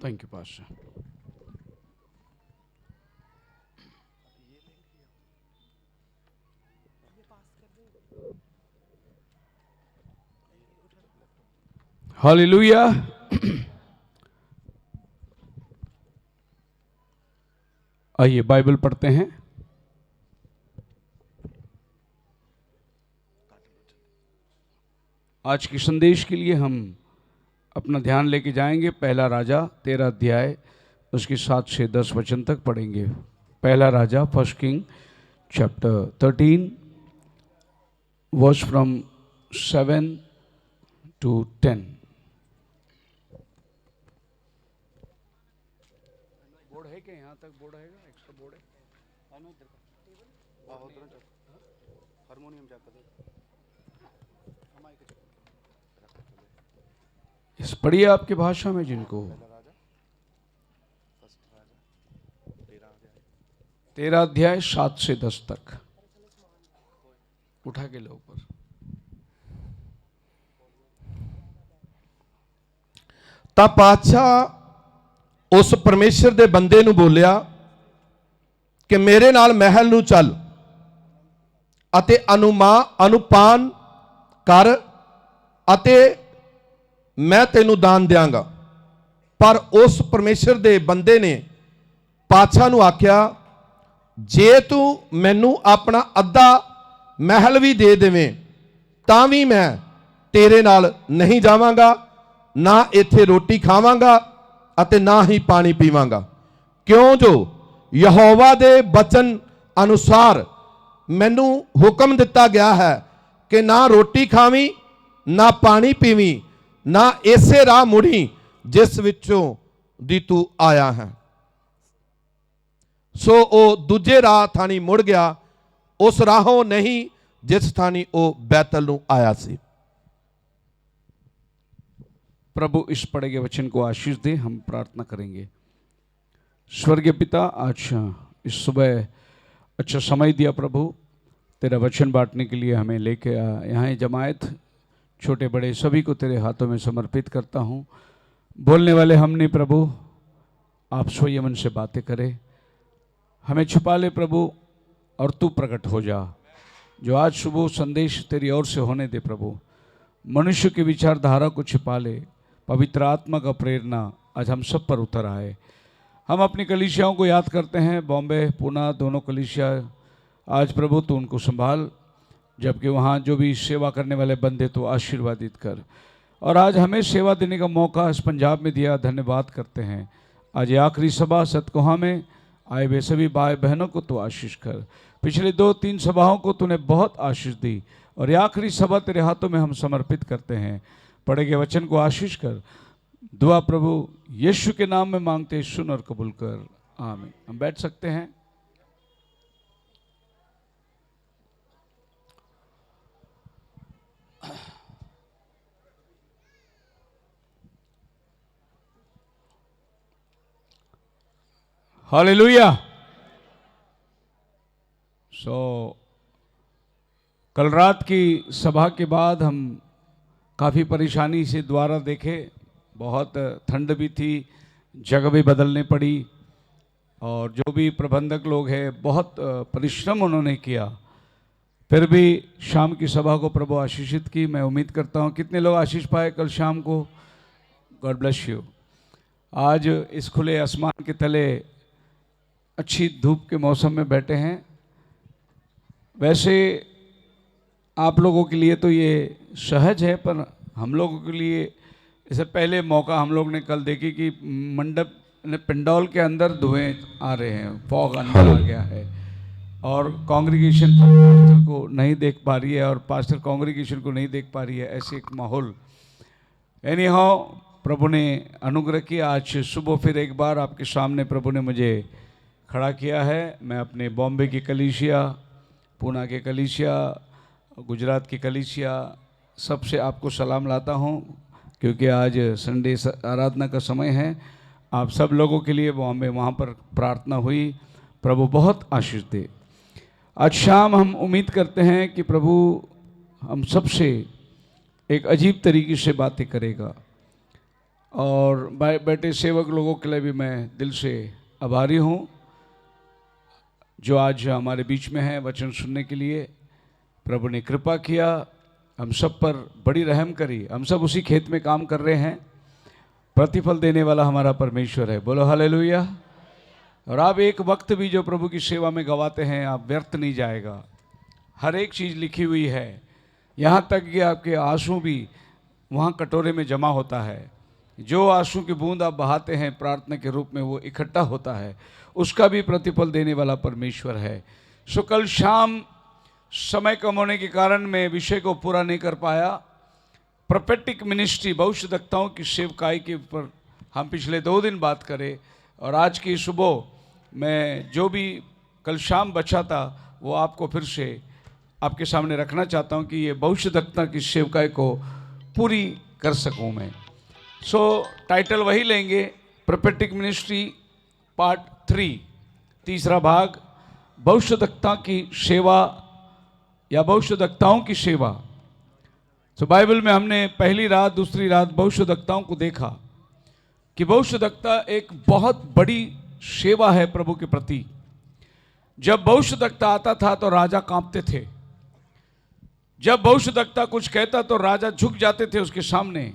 Thank you pastor. Hallelujah. आइए Bible पढ़ते हैं। आज के संदेश के लिए हम अपना ध्यान लेके जाएंगे। पहला राजा 13 अध्याय उसके 7 से 10 वचन तक पढ़ेंगे। पहला राजा, first king chapter 13 verse from 7 to 10। Board है क्या? यहाँ तक बोर्ड है? एक्स्ट्रा बोर्ड है? हारमोनियम इस पढ़िए आपकी भाषा में जिनको। 13 अध्याय 7 से 10 तक उठा के लो ऊपर। ਤਾਂ ਪਾਤਸ਼ਾਹ ਉਸ ਪਰਮੇਸ਼ਰ ਦੇ ਬੰਦੇ ਨੂੰ ਬੋਲਿਆ ਕਿ ਮੇਰੇ ਨਾਲ ਮਹਿਲ ਨੂੰ ਚੱਲ ਅਤੇ ਅਨੁਪਾਨ ਕਰ ਅਤੇ ਮੈਂ ਤੈਨੂੰ ਦਾਨ ਦਿਆਂਗਾ। ਪਰ ਉਸ ਪਰਮੇਸ਼ਰ ਦੇ ਬੰਦੇ ਨੇ ਪਾਤਸ਼ਾਹ ਨੂੰ ਆਖਿਆ, ਜੇ ਤੂੰ ਮੈਨੂੰ ਆਪਣਾ ਅੱਧਾ ਮਹਿਲ ਵੀ ਦੇ ਦੇਵੇਂ ਤਾਂ ਵੀ ਮੈਂ ਤੇਰੇ ਨਾਲ ਨਹੀਂ ਜਾਵਾਂਗਾ, ਨਾ ਇੱਥੇ ਰੋਟੀ ਖਾਵਾਂਗਾ ਅਤੇ ਨਾ ਹੀ ਪਾਣੀ ਪੀਵਾਂਗਾ, ਕਿਉਂ ਜੋ ਯਹੋਵਾ ਦੇ ਬਚਨ ਅਨੁਸਾਰ ਮੈਨੂੰ ਹੁਕਮ ਦਿੱਤਾ ਗਿਆ ਹੈ ਕਿ ਨਾ ਰੋਟੀ ਖਾਵੀਂ ਨਾ ਪਾਣੀ ਪੀਵੀਂ, ਨਾ ਇਸੇ ਰਾਹ ਮੁੜੀ ਜਿਸ ਵਿੱਚੋਂ ਦੀ ਤੂੰ ਆਇਆ ਹੈ। ਸੋ ਉਹ ਦੂਜੇ ਰਾਹ ਥਾਣੀ ਮੁੜ ਗਿਆ, ਉਸ ਰਾਹੋਂ ਨਹੀਂ जिस स्थानी वो बैतल नु आया सी। प्रभु इस पढ़े गए वचन को आशीष दे। हम प्रार्थना करेंगे। स्वर्गीय पिता, आज इस सुबह अच्छा समय दिया प्रभु, तेरा वचन बांटने के लिए हमें लेके यहाँ जमायत छोटे बड़े सभी को तेरे हाथों में समर्पित करता हूँ। बोलने वाले हमने प्रभु, आप स्वयं से बातें करे, हमें छुपा ले प्रभु, और तू प्रकट हो जा। जो आज सुबह संदेश तेरी ओर से होने दे प्रभु, मनुष्य की विचारधारा को छिपा ले, पवित्र आत्मा का प्रेरणा आज हम सब पर उतर आए। हम अपनी कलीसियाओं को याद करते हैं, बॉम्बे पूना दोनों कलीसिया, आज प्रभु तू उनको संभाल, जबकि वहाँ जो भी सेवा करने वाले बंदे तो आशीर्वादित कर। और आज हमें सेवा देने का मौका इस पंजाब में दिया, धन्यवाद करते हैं। आज ये आखिरी सभा सतकोहा में आए हुए सभी भाई बहनों को तो आशीष कर। पिछले 2-3 सभाओं को तूने बहुत आशीष दी, और ये आखिरी सभा तेरे हाथों में हम समर्पित करते हैं। पढ़े गए वचन को आशीष कर। दुआ प्रभु यीशु के नाम में मांगते, सुन और कबूल कर, आमीन। हम बैठ सकते हैं। हालेलुया। कल रात की सभा के बाद हम काफ़ी परेशानी से द्वारा देखे, बहुत ठंड भी थी, जगह भी बदलनी पड़ी, और जो भी प्रबंधक लोग हैं बहुत परिश्रम उन्होंने किया, फिर भी शाम की सभा को प्रभु आशीषित की। मैं उम्मीद करता हूँ कितने लोग आशीष पाए कल शाम को। God bless you. आज इस खुले आसमान के तले अच्छी धूप के मौसम में बैठे हैं। वैसे आप लोगों के लिए तो ये सहज है, पर हम लोगों के लिए इससे पहले मौका हम लोग ने कल देखी कि मंडप पंडाल के अंदर धुएं आ रहे हैं, फॉग अंदर आ गया है, और कांग्रीगेशन पास्टर को नहीं देख पा रही है और पास्टर कांग्रीगेशन को नहीं देख पा रही है, ऐसे एक माहौल। एनी हाउ प्रभु ने अनुग्रह किया। आज सुबह फिर एक बार आपके सामने प्रभु ने मुझे खड़ा किया है। मैं अपने बॉम्बे की कलीसिया, पूना के कलीसिया, गुजरात की कलीसिया, सबसे आपको सलाम लाता हूँ, क्योंकि आज संडे आराधना का समय है। आप सब लोगों के लिए बॉम्बे वहाँ पर प्रार्थना हुई। प्रभु बहुत आशीष दे। आज शाम हम उम्मीद करते हैं कि प्रभु हम सबसे एक अजीब तरीके से बातें करेगा, और बैठे सेवक लोगों के लिए भी मैं दिल से आभारी हूँ जो आज हमारे बीच में हैं वचन सुनने के लिए। प्रभु ने कृपा किया, हम सब पर बड़ी रहम करी। हम सब उसी खेत में काम कर रहे हैं, प्रतिफल देने वाला हमारा परमेश्वर है। बोलो हालेलुया। और आप एक वक्त भी जो प्रभु की सेवा में गवाते हैं आप व्यर्थ नहीं जाएगा। हर एक चीज़ लिखी हुई है, यहाँ तक कि आपके आंसू भी वहाँ कटोरे में जमा होता है। जो आंसू की बूंद आप बहाते हैं प्रार्थना के रूप में वो इकट्ठा होता है, उसका भी प्रतिफल देने वाला परमेश्वर है। सो कल शाम समय कम होने के कारण मैं विषय को पूरा नहीं कर पाया। प्रोफेटिक मिनिस्ट्री, भविष्यद्वक्ताओं की सेवकाई के ऊपर हम पिछले 2 दिन बात करें, और आज की सुबह मैं जो भी कल शाम बचा था वो आपको फिर से आपके सामने रखना चाहता हूँ कि ये भविष्यद्वक्ता की सेवकाई को पूरी कर सकूँ मैं। सो टाइटल वही लेंगे, प्रोफेटिक मिनिस्ट्री पार्ट 3, तीसरा भाग, भविष्यद्वक्ता की सेवा या भविष्यद्वक्ताओं की सेवा। तो बाइबल में हमने पहली रात दूसरी रात भविष्यद्वक्ताओं को देखा कि भविष्यद्वक्ता एक बहुत बड़ी सेवा है प्रभु के प्रति। जब भविष्यद्वक्ता आता था तो राजा कांपते थे। जब भविष्यद्वक्ता कुछ कहता तो राजा झुक जाते थे उसके सामने।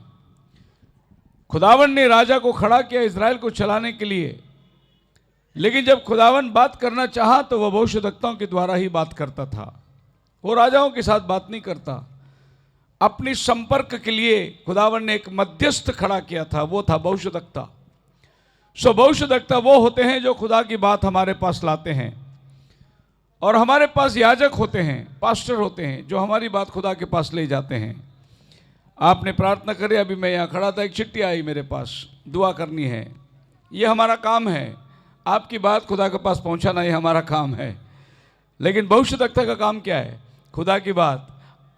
खुदावन ने राजा को खड़ा किया इजराइल को चलाने के लिए, लेकिन जब खुदावन बात करना चाहा तो वह भविष्यद्वक्ताओं के द्वारा ही बात करता था। वो राजाओं के साथ बात नहीं करता। अपनी संपर्क के लिए खुदावन ने एक मध्यस्थ खड़ा किया था, वो था भविष्यद्वक्ता। सो भविष्यद्वक्ता वो होते हैं जो खुदा की बात हमारे पास लाते हैं, और हमारे पास याजक होते हैं, पास्टर होते हैं जो हमारी बात खुदा के पास ले जाते हैं। आपने प्रार्थना करी, अभी मैं यहाँ खड़ा था, एक चिट्ठी आई मेरे पास, दुआ करनी है। ये हमारा काम है, आपकी बात खुदा के पास पहुँचाना ये हमारा काम है। लेकिन भविष्यद्वक्ता का काम क्या है? खुदा की बात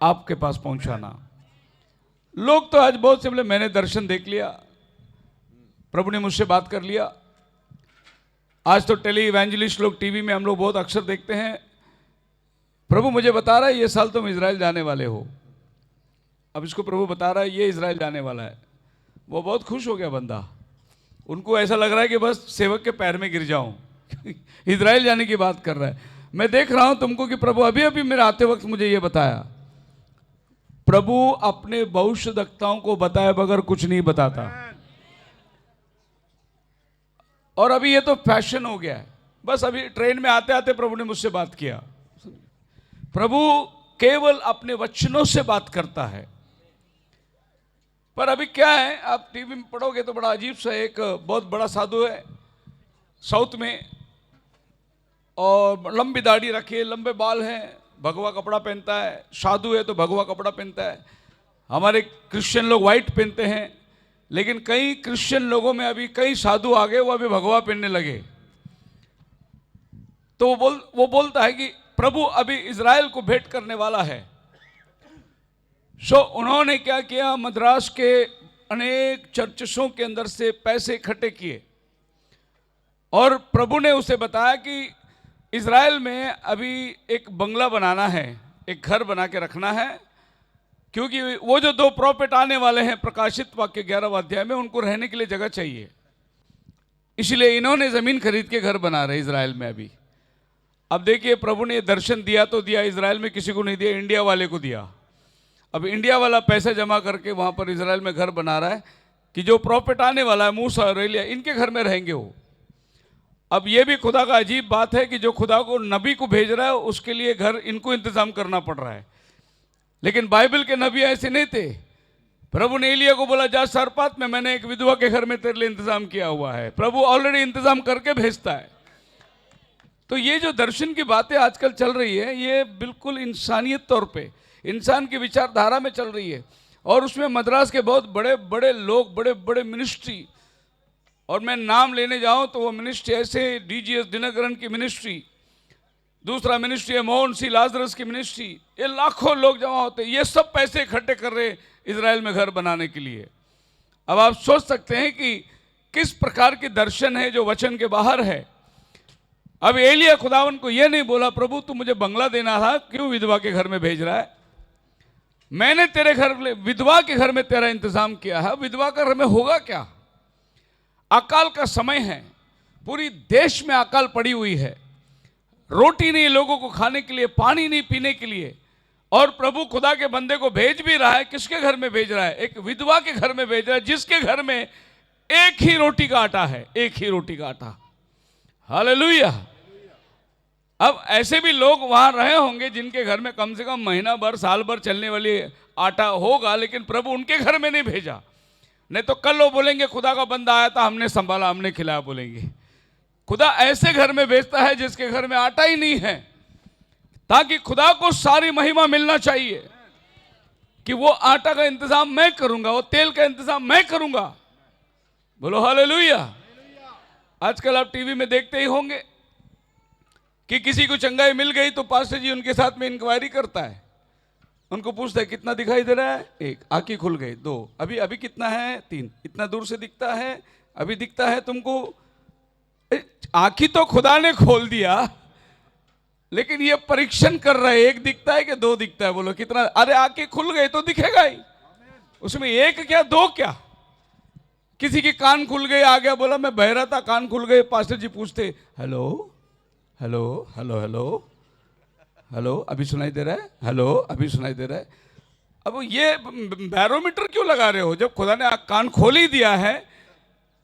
आपके पास पहुँचाना। लोग तो आज बहुत से बोले मैंने दर्शन देख लिया, प्रभु ने मुझसे बात कर लिया। आज तो टेली इवेंजलिस्ट लोग टीवी में हम लोग बहुत अक्सर देखते हैं, प्रभु मुझे बता रहा है ये साल तुम इजराइल जाने वाले हो। अब इसको प्रभु बता रहा है ये इजराइल जाने वाला है। वो बहुत खुश हो गया बंदा, उनको ऐसा लग रहा है कि बस सेवक के पैर में गिर जाऊं इजराइल जाने की बात कर रहा है। मैं देख रहा हूं तुमको कि प्रभु अभी अभी मेरे आते वक्त मुझे ये बताया। प्रभु अपने भविष्यद्वक्ताओं को बताए बगैर कुछ नहीं बताता। और अभी ये तो फैशन हो गया है, बस अभी ट्रेन में आते आते प्रभु ने मुझसे बात किया। प्रभु केवल अपने वचनों से बात करता है। पर अभी क्या है, आप टीवी में पढ़ोगे तो बड़ा अजीब सा, एक बहुत बड़ा साधु है साउथ में, और लंबी दाढ़ी रखी है, लंबे बाल हैं, भगवा कपड़ा पहनता है। साधु है तो भगवा कपड़ा पहनता है। हमारे क्रिश्चियन लोग वाइट पहनते हैं, लेकिन कई क्रिश्चियन लोगों में अभी कई साधु आ गए, वो अभी भगवा पहनने लगे। तो वो बोलता है कि प्रभु अभी इजराइल को भेंट करने वाला है। सो उन्होंने क्या किया, मद्रास के अनेक चर्चों के अंदर से पैसे इकट्ठे किए, और प्रभु ने उसे बताया कि इजराइल में अभी एक बंगला बनाना है, एक घर बना के रखना है, क्योंकि वो जो 2 प्रॉफिट आने वाले हैं प्रकाशित वाक्य 11वां अध्याय में, उनको रहने के लिए जगह चाहिए। इसलिए इन्होंने ज़मीन खरीद के घर बना रहे इजराइल में अभी। अब देखिए प्रभु ने दर्शन दिया तो दिया, इजराइल में किसी को नहीं दिया, इंडिया वाले को दिया। अब इंडिया वाला पैसे जमा करके वहाँ पर इजराइल में घर बना रहा है कि जो प्रॉफिट आने वाला है मूसा और एलिया, इनके घर में रहेंगे वो। अब ये भी खुदा का अजीब बात है कि जो खुदा को नबी को भेज रहा है उसके लिए घर इनको इंतजाम करना पड़ रहा है। लेकिन बाइबल के नबी ऐसे नहीं थे। प्रभु ने एलिया को बोला जा सरपात में, मैंने एक विधवा के घर में तेरे लिए इंतजाम किया हुआ है। प्रभु ऑलरेडी इंतजाम करके भेजता है। तो ये जो दर्शन की बातें आजकल चल रही है, ये बिल्कुल इंसानियत तौर पे इंसान की विचारधारा में चल रही है। और उसमें मद्रास के बहुत बड़े बड़े लोग, बड़े बड़े मिनिस्ट्री, और मैं नाम लेने जाऊं तो वो मिनिस्ट्री ऐसे, डीजीएस दिनकरन की मिनिस्ट्री, दूसरा मिनिस्ट्री है मोहन सी लाजरस की मिनिस्ट्री, ये लाखों लोग जमा होते हैं। ये सब पैसे इकट्ठे कर रहे इजराइल में घर बनाने के लिए। अब आप सोच सकते हैं कि किस प्रकार के दर्शन है जो वचन के बाहर है। अब एलिया खुदावन को यह नहीं बोला प्रभु तू मुझे बंगला देना था, क्यों विधवा के घर में भेज रहा है? मैंने तेरे घर, विधवा के घर में तेरा इंतजाम किया है, विधवा के घर में होगा क्या? अकाल का समय है, पूरी देश में अकाल पड़ी हुई है, रोटी नहीं लोगों को खाने के लिए, पानी नहीं पीने के लिए, और प्रभु खुदा के बंदे को भेज भी रहा है। किसके घर में भेज रहा है? एक विधवा के घर में भेज रहा है, जिसके घर में एक ही रोटी का आटा है, एक ही रोटी का आटा। हालेलुया। अब ऐसे भी लोग वहां रहे होंगे जिनके घर में कम से कम महीना भर साल भर चलने वाली आटा होगा, लेकिन प्रभु उनके घर में नहीं भेजा। नहीं तो कल वो बोलेंगे खुदा का बंदा आया था, हमने संभाला, हमने खिलाया, बोलेंगे। खुदा ऐसे घर में भेजता है जिसके घर में आटा ही नहीं है, ताकि खुदा को सारी महिमा मिलना चाहिए कि वो आटा का इंतजाम मैं करूंगा, वो तेल का इंतजाम मैं करूंगा। बोलो हालेलुया। आजकल आप टीवी में देखते ही होंगे कि किसी को चंगाई मिल गई तो पास्टर जी उनके साथ में इंक्वायरी करता है, उनको पूछता है कितना दिखाई दे रहा है? 1, आंखें खुल गई, 2, अभी कितना है? 3, इतना दूर से दिखता है, अभी दिखता है तुमको? आंखें तो खुदा ने खोल दिया, लेकिन ये परीक्षण कर रहे हैं, 1 दिखता है कि 2 दिखता है? बोलो कितना? अरे आंखें खुल गई तो दिखेगा ही, उसमें 1 क्या 2 क्या? किसी के कान खुल गए, आ गया, बोला मैं बहरा था, कान खुल गए, पास्टर जी पूछते hello hello hello hello hello, अभी सुनाई दे रहा है? हेलो, अभी सुनाई दे रहा है? अब ये बैरोमीटर क्यों लगा रहे हो? जब खुदा ने कान खोल ही दिया है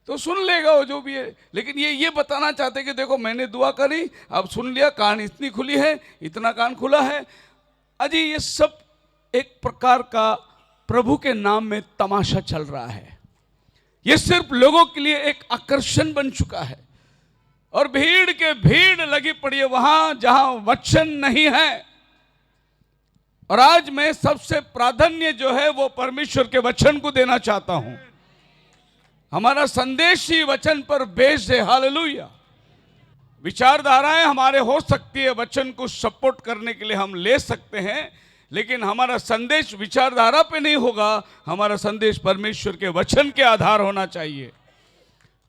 तो सुन लेगा वो जो भी है। लेकिन ये बताना चाहते कि देखो मैंने दुआ करी, अब सुन लिया, कान इतनी खुली है, इतना कान खुला है। अजी ये सब एक प्रकार का प्रभु के नाम में तमाशा चल रहा है। ये सिर्फ लोगों के लिए एक आकर्षण बन चुका है, और भीड़ के भीड़ लगी पड़ी है वहां जहां वचन नहीं है। और आज मैं सबसे प्राधान्य जो है वो परमेश्वर के वचन को देना चाहता हूं। हमारा संदेश ही वचन पर बेस्ड है। हालेलुया। विचारधाराएं हमारे हो सकती है, वचन को सपोर्ट करने के लिए हम ले सकते हैं, लेकिन हमारा संदेश विचारधारा पे नहीं होगा, हमारा संदेश परमेश्वर के वचन के आधार होना चाहिए।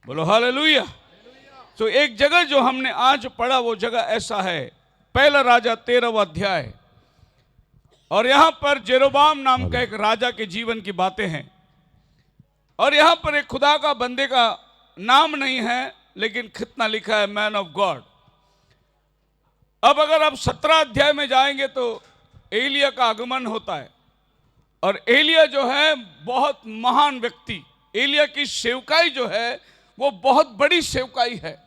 बोलो हालेलुया। तो एक जगह जो हमने आज पढ़ा वो जगह ऐसा है, पहला राजा 13वां अध्याय, और यहां पर जेरोबाम नाम का एक राजा के जीवन की बातें हैं। और यहां पर एक खुदा का बंदे का नाम नहीं है, लेकिन कितना लिखा है, मैन ऑफ गॉड। अब अगर आप 17 अध्याय में जाएंगे तो एलिया का आगमन होता है, और एलिया जो है बहुत महान व्यक्ति, एलिया की सेवकाई जो है वो बहुत बड़ी सेवकाई है।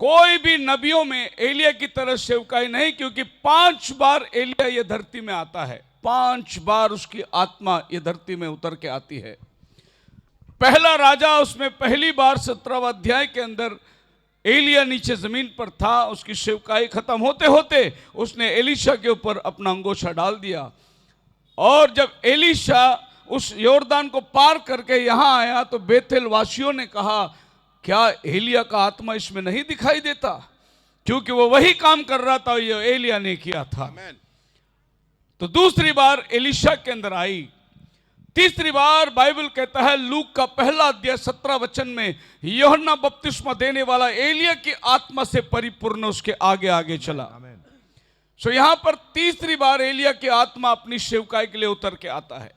कोई भी नबियों में एलिया की तरह सेवकाई नहीं, क्योंकि 5 बार एलिया ये धरती में आता है, 5 बार उसकी आत्मा ये धरती में उतर के आती है। पहला राजा, उसमें पहली बार 17वां अध्याय के अंदर एलिया नीचे जमीन पर था, उसकी सेवकाई खत्म होते होते उसने एलीशा के ऊपर अपना अंगोछा डाल दिया। और जब एलीशा उस योरदान को पार करके यहां आया तो बेथेल वासियों ने कहा, क्या एलिया का आत्मा इसमें नहीं दिखाई देता? क्योंकि वो वही काम कर रहा था ये एलिया ने किया था। तो दूसरी बार एलीशा के अंदर आई। तीसरी बार बाइबल कहता है, लूक का पहला अध्याय 17 वचन में, यूहन्ना बपतिस्मा देने वाला एलिया की आत्मा से परिपूर्ण उसके आगे आगे चला। सो यहां पर तीसरी बार एलिया की आत्मा अपनी सेवकाई के लिए उतर के आता है।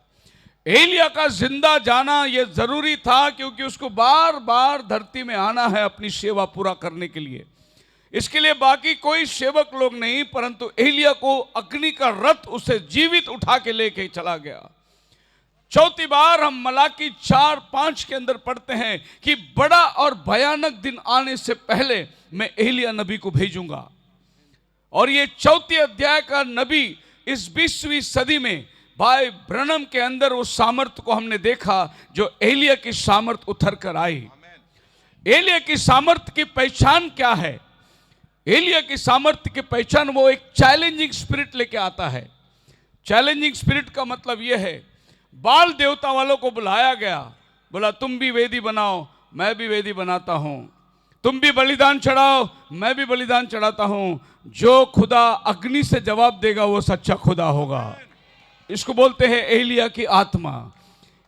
एलिया का जिंदा जाना यह जरूरी था, क्योंकि उसको बार बार धरती में आना है अपनी सेवा पूरा करने के लिए। इसके लिए बाकी कोई सेवक लोग नहीं, परंतु एलिया को अग्नि का रथ उसे जीवित उठा के लेके चला गया। चौथी बार हम मलाकी 4-5 के अंदर पढ़ते हैं कि बड़ा और भयानक दिन आने से पहले मैं एलिया नबी को भेजूंगा। और ये 4 अध्याय का नबी इस 20वीं सदी में भाई ब्रनम के अंदर उस सामर्थ को हमने देखा जो एलिया की सामर्थ उतर कर आई। एलिया की सामर्थ की पहचान क्या है? एलिया की सामर्थ की पहचान, वो एक चैलेंजिंग स्पिरिट लेके आता है। चैलेंजिंग स्पिरिट का मतलब यह है, बाल देवता वालों को बुलाया गया, बोला तुम भी वेदी बनाओ, मैं भी वेदी बनाता हूं, तुम भी बलिदान चढ़ाओ, मैं भी बलिदान चढ़ाता हूं। जो खुदा अग्नि से जवाब देगा वो सच्चा खुदा होगा। इसको बोलते हैं एलिया की आत्मा।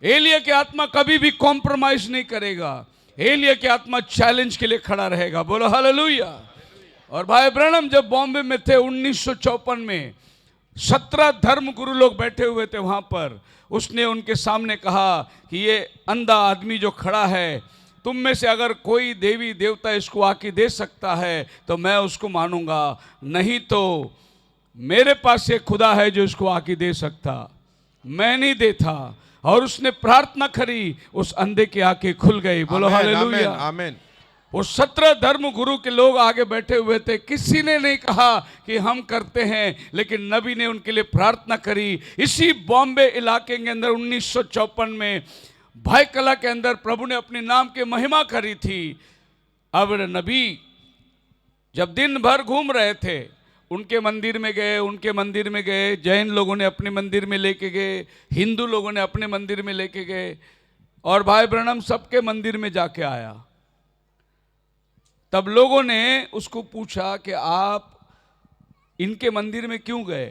एलिया की आत्मा कभी भी कॉम्प्रोमाइज नहीं करेगा। एलिया की आत्मा चैलेंज के लिए खड़ा रहेगा। बोलो हालेलुया। और भाई ब्रनम जब बॉम्बे में थे 1954 में, 17 धर्म गुरु लोग बैठे हुए थे वहां पर, उसने उनके सामने कहा कि ये अंधा आदमी जो खड़ा है, तुम में से अगर कोई देवी देवता इसको आके दे सकता है तो मैं उसको मानूंगा, नहीं तो मेरे पास एक खुदा है जो इसको आके दे सकता, मैं नहीं देता। और उसने प्रार्थना करी, उस अंधे की आंखें खुल गई। बोलो हालेलुया, आमीन। वो 17 धर्म गुरु के लोग आगे बैठे हुए थे, किसी ने नहीं कहा कि हम करते हैं, लेकिन नबी ने उनके लिए प्रार्थना करी। इसी बॉम्बे इलाके के अंदर 1954 में भाई कला के अंदर प्रभु ने अपने नाम की महिमा करी थी। अब नबी जब दिन भर घूम रहे थे, उनके मंदिर में गए, उनके मंदिर में गए, जैन लोगों ने अपने मंदिर में लेके गए, हिंदू लोगों ने अपने मंदिर में लेके गए, और भाई ब्रनम सबके मंदिर में जाके आया। तब लोगों ने उसको पूछा कि आप इनके मंदिर में क्यों गए?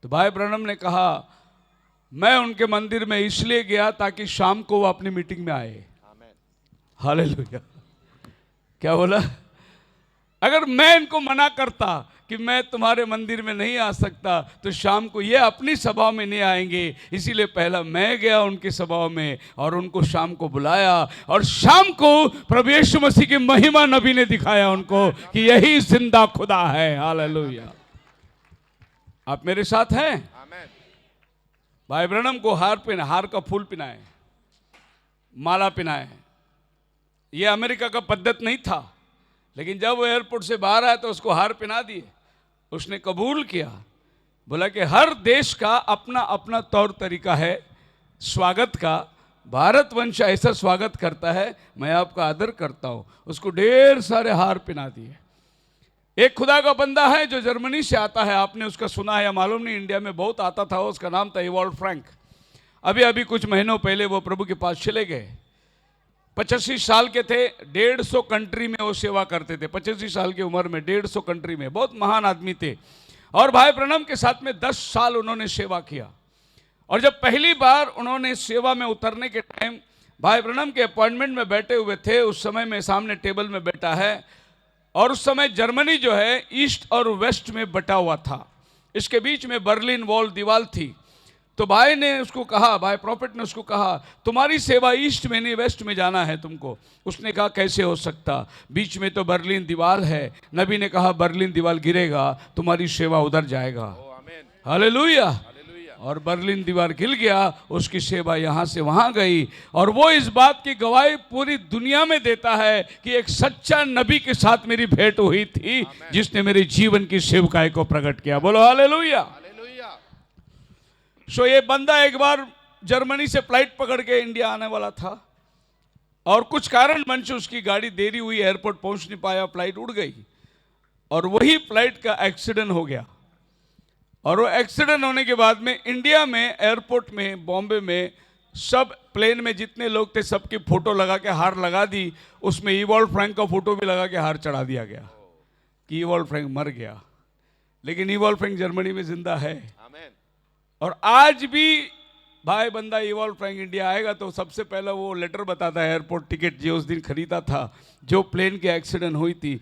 तो भाई ब्रनम ने कहा, मैं उनके मंदिर में इसलिए गया ताकि शाम को वो अपनी मीटिंग में आए। हालेलुया। क्या बोला? अगर मैं इनको मना करता कि मैं तुम्हारे मंदिर में नहीं आ सकता तो शाम को ये अपनी सभा में नहीं आएंगे, इसीलिए पहला मैं गया उनकी सभा में और उनको शाम को बुलाया, और शाम को प्रभु यीशु मसीह की महिमा नबी ने दिखाया उनको कि यही जिंदा खुदा है। हालेलुया। आप मेरे साथ हैं? भाई ब्रनम को हार का फूल पिनाए, माला पिनाए। ये अमेरिका का पद्धत नहीं था, लेकिन जब वो एयरपोर्ट से बाहर आया तो उसको हार पहना दिए। उसने कबूल किया, बोला कि हर देश का अपना अपना तौर तरीका है स्वागत का। भारत वंश ऐसा स्वागत करता है, मैं आपका आदर करता हूँ। उसको ढेर सारे हार पहना दिए। एक खुदा का बंदा है जो जर्मनी से आता है, आपने उसका सुना है या मालूम नहीं, इंडिया में बहुत आता था, उसका नाम था इवॉल्ड फ्रैंक। अभी कुछ महीनों पहले वो प्रभु के पास चले गए। 85 साल के थे, 150 कंट्री में वो सेवा करते थे। 85 साल की उम्र में 150 कंट्री में, बहुत महान आदमी थे। और भाई ब्रनम के साथ में 10 साल उन्होंने सेवा किया। और जब पहली बार उन्होंने सेवा में उतरने के टाइम भाई ब्रनम के अपॉइंटमेंट में बैठे हुए थे, उस समय में सामने टेबल में बैठा है, और उस समय जर्मनी जो है ईस्ट और वेस्ट में बटा हुआ था। इसके बीच में बर्लिन वॉल दीवार थी। तो भाई ने उसको कहा, भाई प्रॉफिट ने उसको कहा, तुम्हारी सेवा ईस्ट में नहीं वेस्ट में जाना है तुमको। उसने कहा कैसे हो सकता, बीच में तो बर्लिन दीवार है। नबी ने कहा बर्लिन दीवार गिरेगा, तुम्हारी सेवा उधर जाएगा। हालेलुया। और बर्लिन दीवार गिर गया, उसकी सेवा यहाँ से वहाँ गई। और वो इस बात की गवाही पूरी दुनिया में देता है कि एक सच्चा नबी के साथ मेरी भेंट हुई थी, जिसने मेरे जीवन की सेवकाई को प्रकट किया। बोलो हालेलुया। सो ये बंदा एक बार जर्मनी से फ्लाइट पकड़ के इंडिया आने वाला था, और कुछ कारणवश उसकी गाड़ी देरी हुई, एयरपोर्ट पहुंच नहीं पाया, फ्लाइट उड़ गई, और वही फ्लाइट का एक्सीडेंट हो गया। और वो एक्सीडेंट होने के बाद में इंडिया में एयरपोर्ट में बॉम्बे में सब प्लेन में जितने लोग थे सबकी फोटो लगा के हार लगा दी। उसमें इवॉल्ड फ्रैंक का फोटो भी लगा के हार चढ़ा दिया गया कि इवॉल्ड फ्रैंक मर गया, लेकिन इवॉल्ड फ्रैंक जर्मनी में जिंदा है। और आज भी भाई बंदा इवॉल्ड फ्रैंक इंडिया आएगा तो सबसे पहले वो लेटर बताता है, एयरपोर्ट टिकट जो उस दिन खरीदा था, जो प्लेन के एक्सीडेंट हुई थी।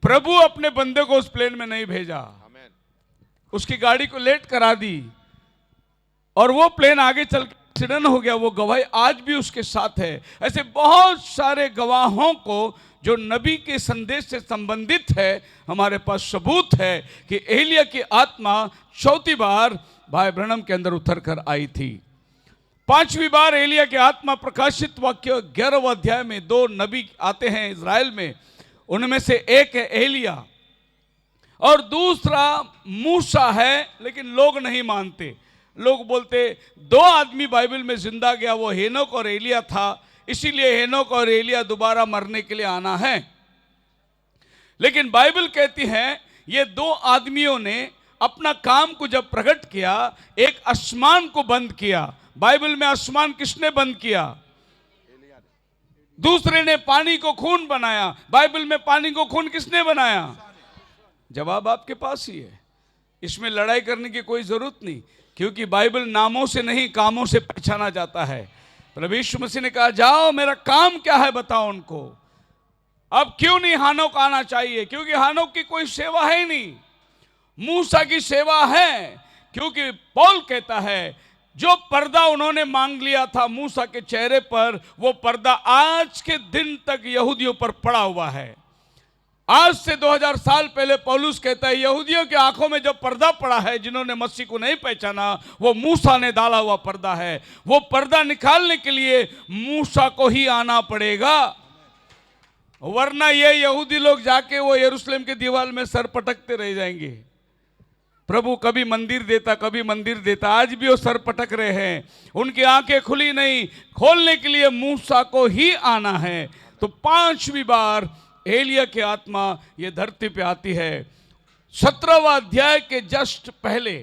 प्रभु अपने बंदे को उस प्लेन में नहीं भेजा, उसकी गाड़ी को लेट करा दी, और वो प्लेन आगे चल के एक्सीडेंट हो गया। वो गवाही आज भी उसके साथ है। ऐसे बहुत सारे गवाहों को जो नबी के संदेश से संबंधित है, हमारे पास सबूत है कि एलिया की आत्मा चौथी बार भाई ब्रनम के अंदर उतर कर आई थी। 5वीं बार एलिया की आत्मा प्रकाशित वाक्य 11वें अध्याय में 2 नबी आते हैं इज़राइल में, उनमें से एक है एलिया और दूसरा मूसा है, लेकिन लोग नहीं मानते। लोग बोलते 2 आदमी बाइबल में जिंदा गया, वो हेनोक और एलिया था, इसीलिए हेनोक और एलिया दोबारा मरने के लिए आना है। लेकिन बाइबल कहती है ये 2 आदमियों ने अपना काम को जब प्रकट किया, एक आसमान को बंद किया। बाइबल में आसमान किसने बंद किया? दूसरे ने पानी को खून बनाया। बाइबल में पानी को खून किसने बनाया? जवाब आपके पास ही है। इसमें लड़ाई करने की कोई जरूरत नहीं, क्योंकि बाइबल नामों से नहीं कामों से पहचाना जाता है। प्रभु यीशु मसीह ने कहा जाओ मेरा काम क्या है बताओ उनको। अब क्यों नहीं हानोक आना चाहिए? क्योंकि हानोक की कोई सेवा है नहीं। मूसा की सेवा है, क्योंकि पौल कहता है जो पर्दा उन्होंने मांग लिया था मूसा के चेहरे पर, वो पर्दा आज के दिन तक यहूदियों पर पड़ा हुआ है। आज से 2000 साल पहले पौलुस कहता है यहूदियों की आंखों में जो पर्दा पड़ा है, जिन्होंने मसीह को नहीं पहचाना, वो मूसा ने डाला हुआ पर्दा है। वो पर्दा निकालने के लिए मूसा को ही आना पड़ेगा, वरना ये यहूदी लोग जाके वो यरूशलेम के दीवार में सर पटकते रह जाएंगे। प्रभु कभी मंदिर देता, कभी मंदिर देता, आज भी वो सर पटक रहे हैं। उनकी आंखें खुली नहीं, खोलने के लिए मूसा को ही आना है। तो 5वीं बार एलिया की आत्मा ये धरती पे आती है। 17वां अध्याय के जस्ट पहले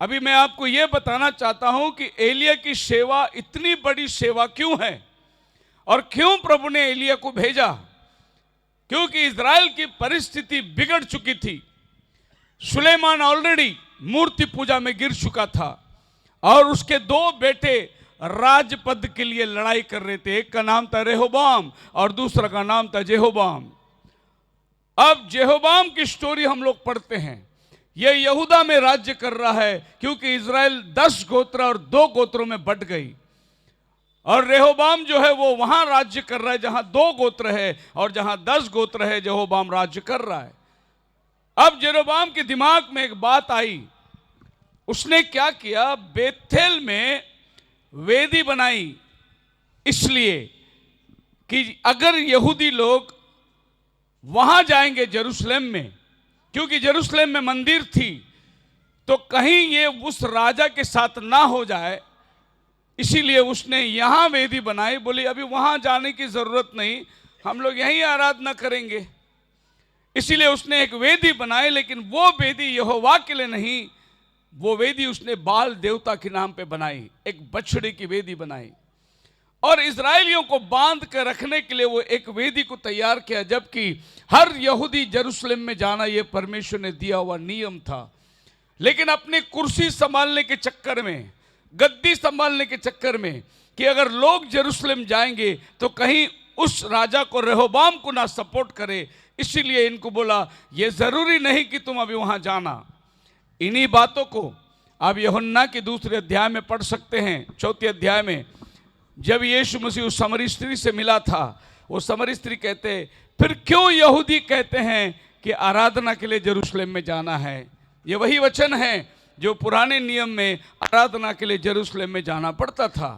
अभी मैं आपको ये बताना चाहता हूं कि एलिया की सेवा इतनी बड़ी सेवा क्यों है और क्यों प्रभु ने एलिया को भेजा। क्योंकि इज़राइल की परिस्थिति बिगड़ चुकी थी। सुलेमान ऑलरेडी मूर्ति पूजा में गिर चुका था और उसके 2 बेटे राजपद के लिए लड़ाई कर रहे थे। एक का नाम था रेहोबाम और दूसरा का नाम था जेहोबाम। अब जेहोबाम की स्टोरी हम लोग पढ़ते हैं। यह यहूदा में राज्य कर रहा है क्योंकि इज़राइल 10 गोत्र और 2 गोत्रों में बंट गई। और रेहोबाम जो है वो वहां राज्य कर रहा है जहां 2 गोत्र है, और जहां 10 गोत्र है जेहोबाम राज्य कर रहा है। अब जेरोबाम के दिमाग में एक बात आई। उसने क्या किया, बेथेल में वेदी बनाई, इसलिए कि अगर यहूदी लोग वहां जाएंगे जेरूशलेम में, क्योंकि जेरूशलेम में मंदिर थी, तो कहीं ये उस राजा के साथ ना हो जाए, इसीलिए उसने यहां वेदी बनाई। बोली अभी वहां जाने की जरूरत नहीं, हम लोग यहीं आराधना करेंगे। इसीलिए उसने एक वेदी बनाई, लेकिन वो वेदी यहोवा के लिए नहीं, वो वेदी उसने बाल देवता के नाम पे बनाई। एक बछड़े की वेदी बनाई और इजरायलियों को बांध कर रखने के लिए वो एक वेदी को तैयार किया, जबकि हर यहूदी जेरूशलेम में जाना ये परमेश्वर ने दिया हुआ नियम था। लेकिन अपनी कुर्सी संभालने के चक्कर में, गद्दी संभालने के चक्कर में, कि अगर लोग जेरूशलेम जाएंगे तो कहीं उस राजा को, रेहोबाम को ना सपोर्ट करे, इसीलिए इनको बोला ये जरूरी नहीं कि तुम अभी वहां जाना। इन्हीं बातों को आप यूहन्ना के 2 अध्याय में पढ़ सकते हैं। 4 अध्याय में जब यीशु मसीह उस समरी स्त्री से मिला था, वो समरी स्त्री कहते फिर क्यों यहूदी कहते हैं कि आराधना के लिए जेरूशलेम में जाना है। ये वही वचन है जो पुराने नियम में आराधना के लिए जेरूशलेम में जाना पड़ता था।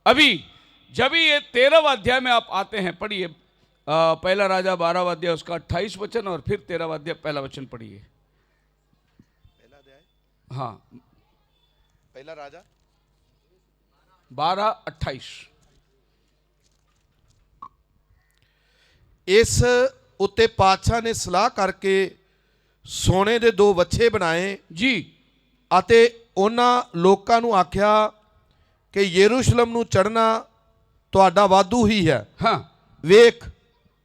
अभी जब ये 13वां अध्याय में आप आते हैं, पढ़िए पहला राजा 12वां अध्याय उसका 28 वचन और फिर 13वां अध्याय पहला वचन पढ़िए। हाँ, पहला राजा 12:28। इस उत्ते पातशाह ने सलाह करके सोने ਦੇ 2 ਵੱਛੇ ਬਣਾਏ जी, ਅਤੇ ਉਹਨਾਂ ਲੋਕਾਂ ਨੂੰ ਆਖਿਆ ਕਿ ਯਰੂਸ਼ਲਮ ਨੂੰ ਚੜਨਾ ਤੁਹਾਡਾ ਵਾਧੂ ਹੀ ਹੈ। हाँ, ਵੇਖ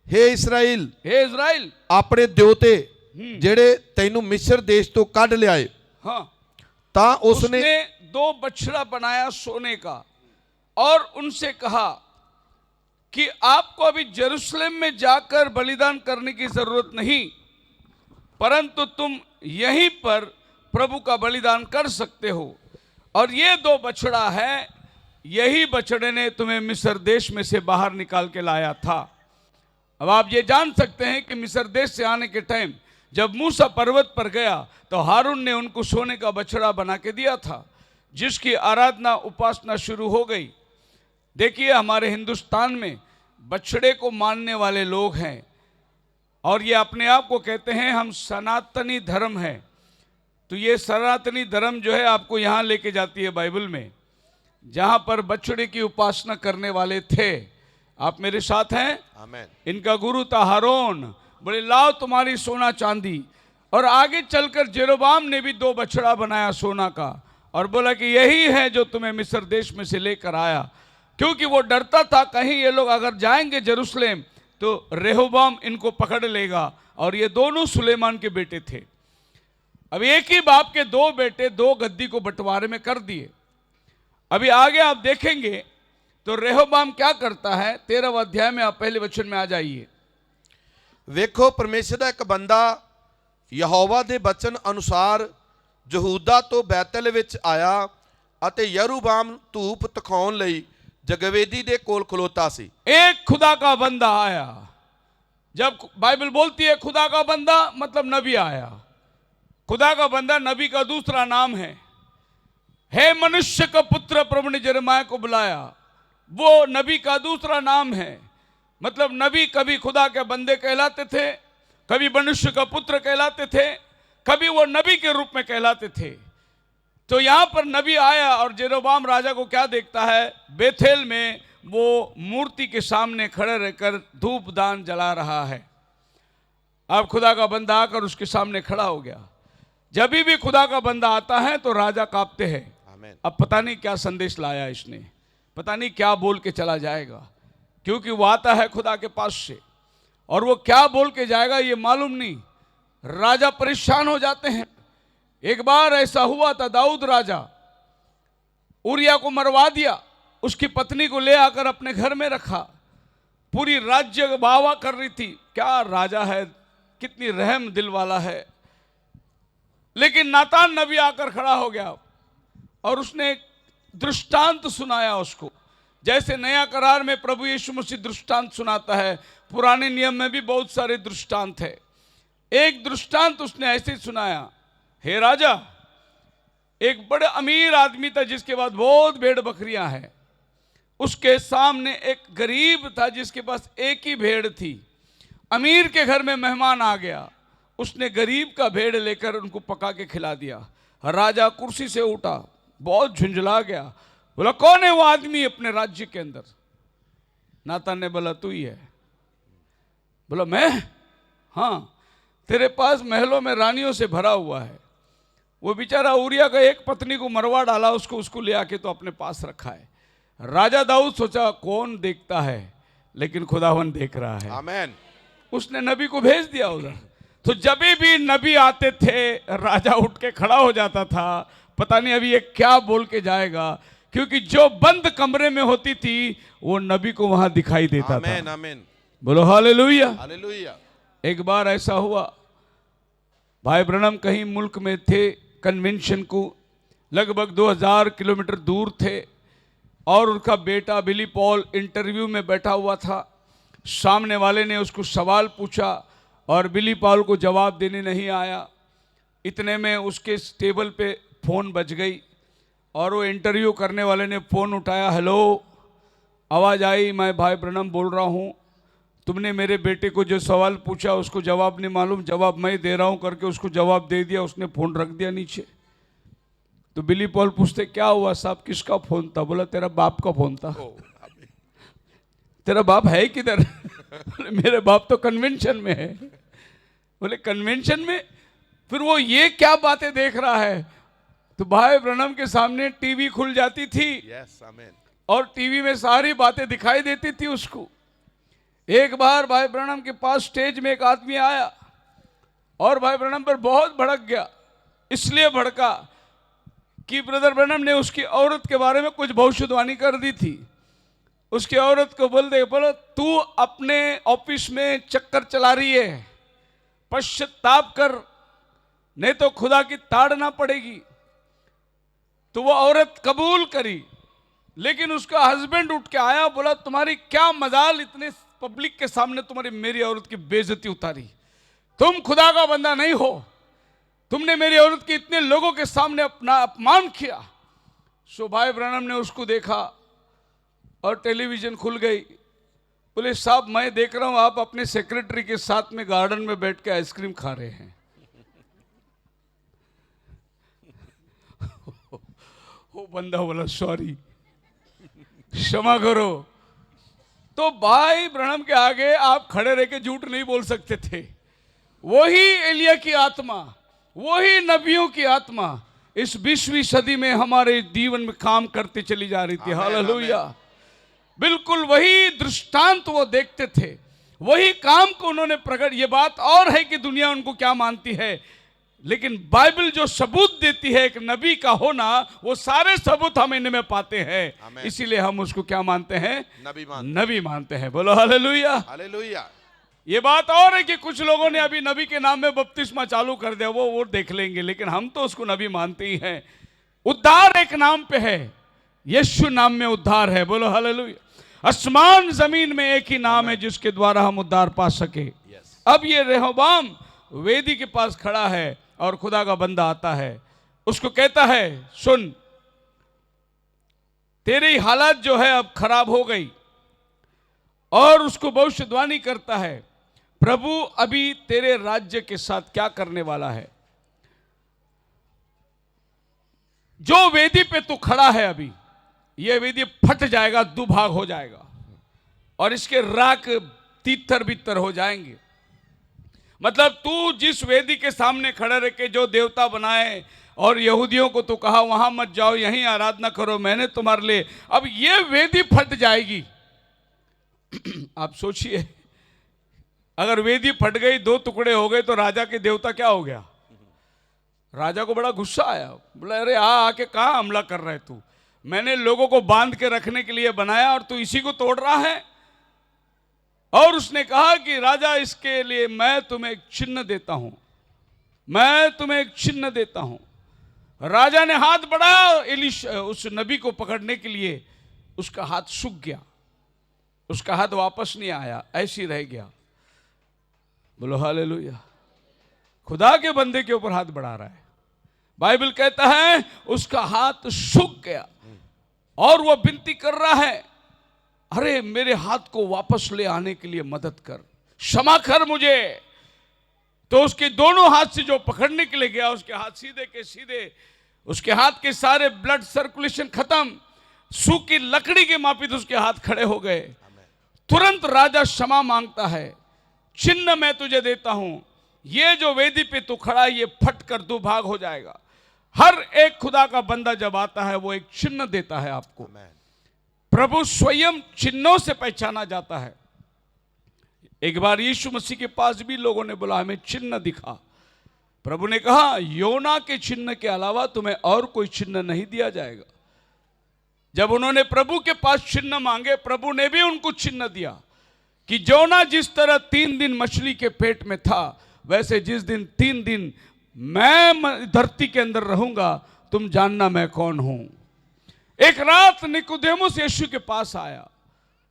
हे ਇਸਰਾਇਲ, हे इज़राइल, ਆਪਣੇ ਦਿਉਤੇ ਜਿਹੜੇ ਤੈਨੂੰ ਮਿਸਰ ਦੇਸ਼ ਤੋਂ ਕੱਢ ਲਿਆਏ। हाँ, ਤਾਂ उसने 2 बछड़ा बनाया सोने का और उनसे कहा कि आपको अभी जेरूशलेम में जाकर बलिदान करने की जरूरत नहीं, परंतु तुम यहीं पर प्रभु का बलिदान कर सकते हो। और ये 2 बछड़ा है, यही बछड़े ने तुम्हें मिस्र देश में से बाहर निकाल के लाया था। अब आप ये जान सकते हैं कि मिस्र देश से आने के टाइम जब मूसा पर्वत पर गया तो हारून ने उनको सोने का बछड़ा बना के दिया था, जिसकी आराधना उपासना शुरू हो गई। देखिए हमारे हिंदुस्तान में बछड़े को मानने वाले लोग हैं और ये अपने आप को कहते हैं हम सनातनी धर्म है। तो ये सनातनी धर्म जो है आपको यहाँ लेके जाती है बाइबल में, जहाँ पर बछड़े की उपासना करने वाले थे। आप मेरे साथ हैं? आमीन। इनका गुरु था हारून। बोले लाओ तुम्हारी सोना चांदी। और आगे चलकर जेरोबाम ने भी 2 बछड़ा बनाया सोना का और बोला कि यही है जो तुम्हें मिस्र देश में से लेकर आया, क्योंकि वो डरता था कहीं ये लोग अगर जाएंगे जेरूशलेम तो रेहोबाम इनको पकड़ लेगा। और ये दोनों सुलेमान के बेटे थे। अब एक ही बाप के 2 बेटे 2 गद्दी को बंटवारे में कर दिए। अभी आगे आप देखेंगे तो रेहोबाम क्या करता है। 13वां अध्याय में आप पहले वचन में आ जाइए। ਵੇਖੋ ਪਰਮੇਸ਼ਰ ਦਾ ਇੱਕ ਬੰਦਾ ਯਹੋਵਾ ਦੇ ਬਚਨ ਅਨੁਸਾਰ ਯਹੂਦਾ ਤੋਂ ਬੈਤਲ ਵਿੱਚ ਆਇਆ ਅਤੇ ਯਰੂਬਾਮ ਧੂਪ ਤਖਾਉਣ ਲਈ जगवेदी दे कोल खलोता सी। एक खुदा का बंदा आया। जब बाइबल बोलती है खुदा का बंदा, मतलब नबी आया। खुदा का बंदा नबी का दूसरा नाम है। हे मनुष्य का पुत्र, प्रभु ने यिर्मयाह को बुलाया, वो नबी का दूसरा नाम है। मतलब नबी कभी खुदा के बंदे कहलाते थे, कभी मनुष्य का पुत्र कहलाते थे, कभी वो नबी के रूप में कहलाते थे। तो यहां पर नबी आया और जेरोबाम राजा को क्या देखता है, बेथेल में वो मूर्ति के सामने खड़े रहकर धूप दान जला रहा है। अब खुदा का बंदा आकर उसके सामने खड़ा हो गया। जब भी खुदा का बंदा आता है तो राजा कांपते हैं। अब पता नहीं क्या संदेश लाया इसने, पता नहीं क्या बोल के चला जाएगा, क्योंकि वो आता है खुदा के पास से और वो क्या बोल के जाएगा ये मालूम नहीं। राजा परेशान हो जाते हैं। एक बार ऐसा हुआ था, दाऊद राजा उरिया को मरवा दिया, उसकी पत्नी को ले आकर अपने घर में रखा। पूरी राज्य वाहवाह कर रही थी, क्या राजा है, कितनी रहम दिल वाला है। लेकिन नातान नबी आकर खड़ा हो गया और उसने एक दृष्टांत सुनाया उसको। जैसे नया करार में प्रभु यीशु मसीह दृष्टांत सुनाता है, पुराने नियम में भी बहुत सारे दृष्टांत है। एक दृष्टांत उसने ऐसे सुनाया, हे राजा, एक बड़े अमीर आदमी था जिसके पास बहुत भेड़ बकरियां हैं। उसके सामने एक गरीब था जिसके पास एक ही भेड़ थी। अमीर के घर में मेहमान आ गया, उसने गरीब का भेड़ लेकर उनको पका के खिला दिया। राजा कुर्सी से उठा, बहुत झुंझला गया, बोला कौन है वो आदमी अपने राज्य के अंदर। नातान ने बोला तू ही है। बोला मैं? हाँ, तेरे पास महलों में रानियों से भरा हुआ है। वो बेचारा उरिया का एक पत्नी को मरवा डाला, उसको ले आके तो अपने पास रखा है। राजा दाऊद सोचा कौन देखता है, लेकिन खुदावन देख रहा है। आमीन। उसने नबी को भेज दिया उधर। तो जब भी नबी आते थे राजा उठ के खड़ा हो जाता था, पता नहीं अभी ये क्या बोल के जाएगा, क्योंकि जो बंद कमरे में होती थी वो नबी को वहां दिखाई देता था। आमीन आमीन। बोलो हालेलुया हालेलुया। एक बार ऐसा हुआ, भाई ब्रनम कहीं मुल्क में थे, कन्वेंशन को लगभग 2000 किलोमीटर दूर थे और उनका बेटा बिली पॉल इंटरव्यू में बैठा हुआ था। सामने वाले ने उसको सवाल पूछा और बिली पॉल को जवाब देने नहीं आया। इतने में उसके टेबल पे फ़ोन बज गई और वो इंटरव्यू करने वाले ने फ़ोन उठाया। हेलो, आवाज़ आई, मैं भाई ब्रनम बोल रहा हूँ, तुमने मेरे बेटे को जो सवाल पूछा उसको जवाब नहीं मालूम, जवाब मैं दे रहा हूँ करके उसको जवाब दे दिया। उसने फ़ोन रख दिया नीचे। तो बिली पॉल पूछते क्या हुआ साहब, किसका फ़ोन था? बोला तेरा बाप का फ़ोन था। तेरा बाप है किधर? मेरे बाप तो कन्वेंशन में है। बोले कन्वेंशन में? फिर वो ये क्या बातें देख रहा है? तो भाई ब्रनम के सामने टीवी खुल जाती थी। यस आमीन। और टीवी में सारी बातें दिखाई देती थी उसको। एक बार भाई ब्रनम के पास स्टेज में एक आदमी आया और भाई ब्रनम पर बहुत भड़क गया। इसलिए भड़का कि ब्रदर ब्रनम ने उसकी औरत के बारे में कुछ भविष्यवाणी कर दी थी। उसकी औरत को बोलो तू अपने ऑफिस में चक्कर चला रही है, पश्चाताप कर, नहीं तो खुदा की ताड़ना पड़ेगी। तो वो औरत कबूल करी, लेकिन उसका हस्बैंड उठ के आया, बोला तुम्हारी क्या मजाल, इतने पब्लिक के सामने तुम्हारी मेरी औरत की बेइज्जती उतारी। तुम खुदा का बंदा नहीं हो, तुमने मेरी औरत के इतने लोगों के सामने अपना अपमान किया। सो भाई ब्रनम ने उसको देखा और टेलीविजन खुल गई। बोले साहब मैं देख रहा हूं आप अपने सेक्रेटरी के साथ में गार्डन में बैठ के आइसक्रीम खा रहे हैं। वो बंदा बोला सॉरी, क्षमा करो। तो भाई ब्रनम के आगे आप खड़े रह के झूठ नहीं बोल सकते थे। वही एलिया की आत्मा, वही नबियों की आत्मा इस 20वीं सदी में हमारे जीवन में काम करते चली जा रही थी। हालेलुया। बिल्कुल वही दृष्टांत वो देखते थे, वही काम को उन्होंने प्रकट। ये बात और है कि दुनिया उनको क्या मानती है, लेकिन बाइबल जो सबूत देती है एक नबी का होना, वो सारे सबूत हम इनमें पाते हैं। इसीलिए हम उसको क्या मानते हैं? नबी मानते हैं। बोलो हालेलुया। हालेलुया। ये बात और है कि कुछ लोगों ने अभी नबी के नाम में बपतिस्मा चालू कर दिया, वो देख लेंगे, लेकिन हम तो उसको नबी मानते ही हैं। उद्धार एक नाम पे है, यीशु नाम में उद्धार है। बोलो हालेलुया। आसमान जमीन में एक ही नाम है जिसके द्वारा हम उद्धार पा सके। अब ये रेहोबाम वेदी के पास खड़ा है और खुदा का बंदा आता है, उसको कहता है सुन, तेरी हालत जो है अब खराब हो गई, और उसको भविष्यवाणी करता है प्रभु अभी तेरे राज्य के साथ क्या करने वाला है। जो वेदी पे तू खड़ा है अभी, यह वेदी फट जाएगा, दुभाग हो जाएगा और इसके राख तीतर बितर हो जाएंगे। मतलब तू जिस वेदी के सामने खड़े रह के जो देवता बनाए और यहूदियों को तो कहा वहां मत जाओ, यहीं आराधना करो, मैंने तुम्हारे लिए, अब ये वेदी फट जाएगी। आप सोचिए, अगर वेदी फट गई, दो टुकड़े हो गए, तो राजा के देवता क्या हो गया? राजा को बड़ा गुस्सा आया, बोला अरे आके कहां हमला कर रहा है तू? मैंने लोगों को बांध के रखने के लिए बनाया और तू इसी को तोड़ रहा है। और उसने कहा कि राजा, इसके लिए मैं तुम्हें एक चिन्ह देता हूं, मैं तुम्हें एक चिन्ह देता हूं। राजा ने हाथ बढ़ाया उस नबी को पकड़ने के लिए, उसका हाथ सूख गया, उसका हाथ वापस नहीं आया, ऐसे ही रह गया। बोलो हालेलुया। खुदा के बंदे के ऊपर हाथ बढ़ा रहा है, बाइबल कहता है उसका हाथ सूख गया और वह विनती कर रहा है, अरे मेरे हाथ को वापस ले आने के लिए मदद कर, क्षमा कर मुझे। तो उसके दोनों हाथ से जो पकड़ने के लिए गया, उसके हाथ सीधे के सीधे, उसके हाथ के सारे ब्लड सर्कुलेशन खत्म, सूखी लकड़ी के मापित उसके हाथ खड़े हो गए। तुरंत राजा क्षमा मांगता है, चिन्ह मैं तुझे देता हूं, ये जो वेदी पे तू खड़ा है ये फट कर दो भाग हो जाएगा। हर एक खुदा का बंदा जब आता है वो एक चिन्ह देता है आपको। प्रभु स्वयं चिन्हों से पहचाना जाता है। एक बार यीशु मसीह के पास भी लोगों ने बोला हमें चिन्ह दिखा। प्रभु ने कहा योना के चिन्ह के अलावा तुम्हें और कोई चिन्ह नहीं दिया जाएगा। जब उन्होंने प्रभु के पास चिन्ह मांगे, प्रभु ने भी उनको चिन्ह दिया कि योना जिस तरह 3 दिन मछली के पेट में था, वैसे जिस दिन 3 दिन मैं धरती के अंदर रहूंगा, तुम जानना मैं कौन हूं। एक रात निकोदेमुस यीशु के पास आया,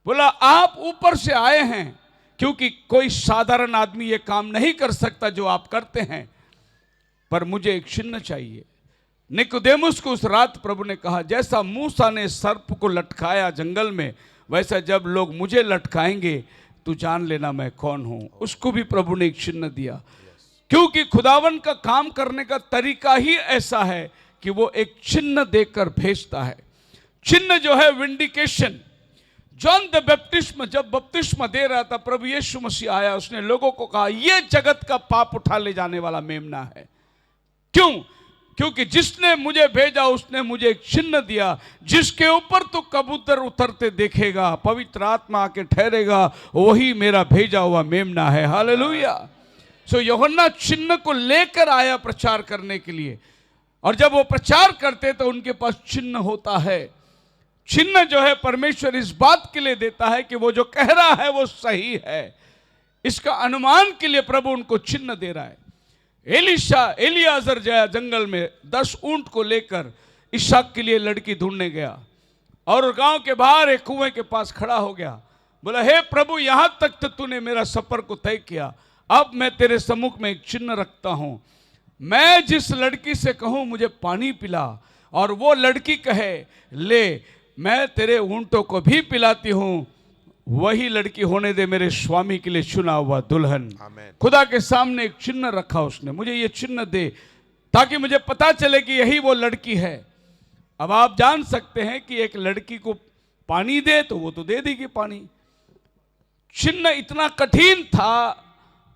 बोला आप ऊपर से आए हैं, क्योंकि कोई साधारण आदमी ये काम नहीं कर सकता जो आप करते हैं, पर मुझे एक चिन्ह चाहिए। निकोदेमुस को उस रात प्रभु ने कहा, जैसा मूसा ने सर्प को लटकाया जंगल में, वैसा जब लोग मुझे लटकाएंगे तो जान लेना मैं कौन हूं। उसको भी प्रभु ने एक चिन्ह दिया, क्योंकि खुदावन का काम करने का तरीका ही ऐसा है कि वो एक चिन्ह देकर भेजता है। चिन्ह जो है विंडिकेशन। जॉन द बैप्टिस्ट जब बपतिस्मा दे रहा था, प्रभु यीशु मसीह आया, उसने लोगों को कहा यह जगत का पाप उठा ले जाने वाला मेमना है। क्यों? क्योंकि जिसने मुझे भेजा उसने मुझे एक चिन्ह दिया, जिसके ऊपर तो कबूतर उतरते देखेगा, पवित्र आत्मा आके ठहरेगा, वही मेरा भेजा हुआ मेमना है। हालेलुया। सो यूहन्ना चिन्ह को लेकर आया प्रचार करने के लिए, और जब वो प्रचार करते तो उनके पास चिन्ह होता है। चिन्ह जो है परमेश्वर इस बात के लिए देता है कि वो जो कह रहा है वो सही है। इसका अनुमान के लिए प्रभु उनको चिन्ह दे रहा है। एलियाजर गया जंगल में 10 ऊंट को लेकर इसहाक के लिए लड़की ढूंढने गया, और गांव के बाहर एक कुएं के पास खड़ा हो गया। बोला हे प्रभु, यहां तक तो तूने मेरा सफर को तय किया, अब मैं तेरे सम्मुख में एक चिन्ह रखता हूं। मैं जिस लड़की से कहूं मुझे पानी पिला, और वो लड़की कहे ले मैं तेरे ऊंटों को भी पिलाती हूं, वही लड़की होने दे मेरे स्वामी के लिए चुना हुआ दुल्हन। खुदा के सामने एक चिन्ह रखा उसने, मुझे ये चिन्ह दे ताकि मुझे पता चले कि यही वो लड़की है। अब आप जान सकते हैं कि एक लड़की को पानी दे तो वो तो दे देगी पानी। चिन्ह इतना कठिन था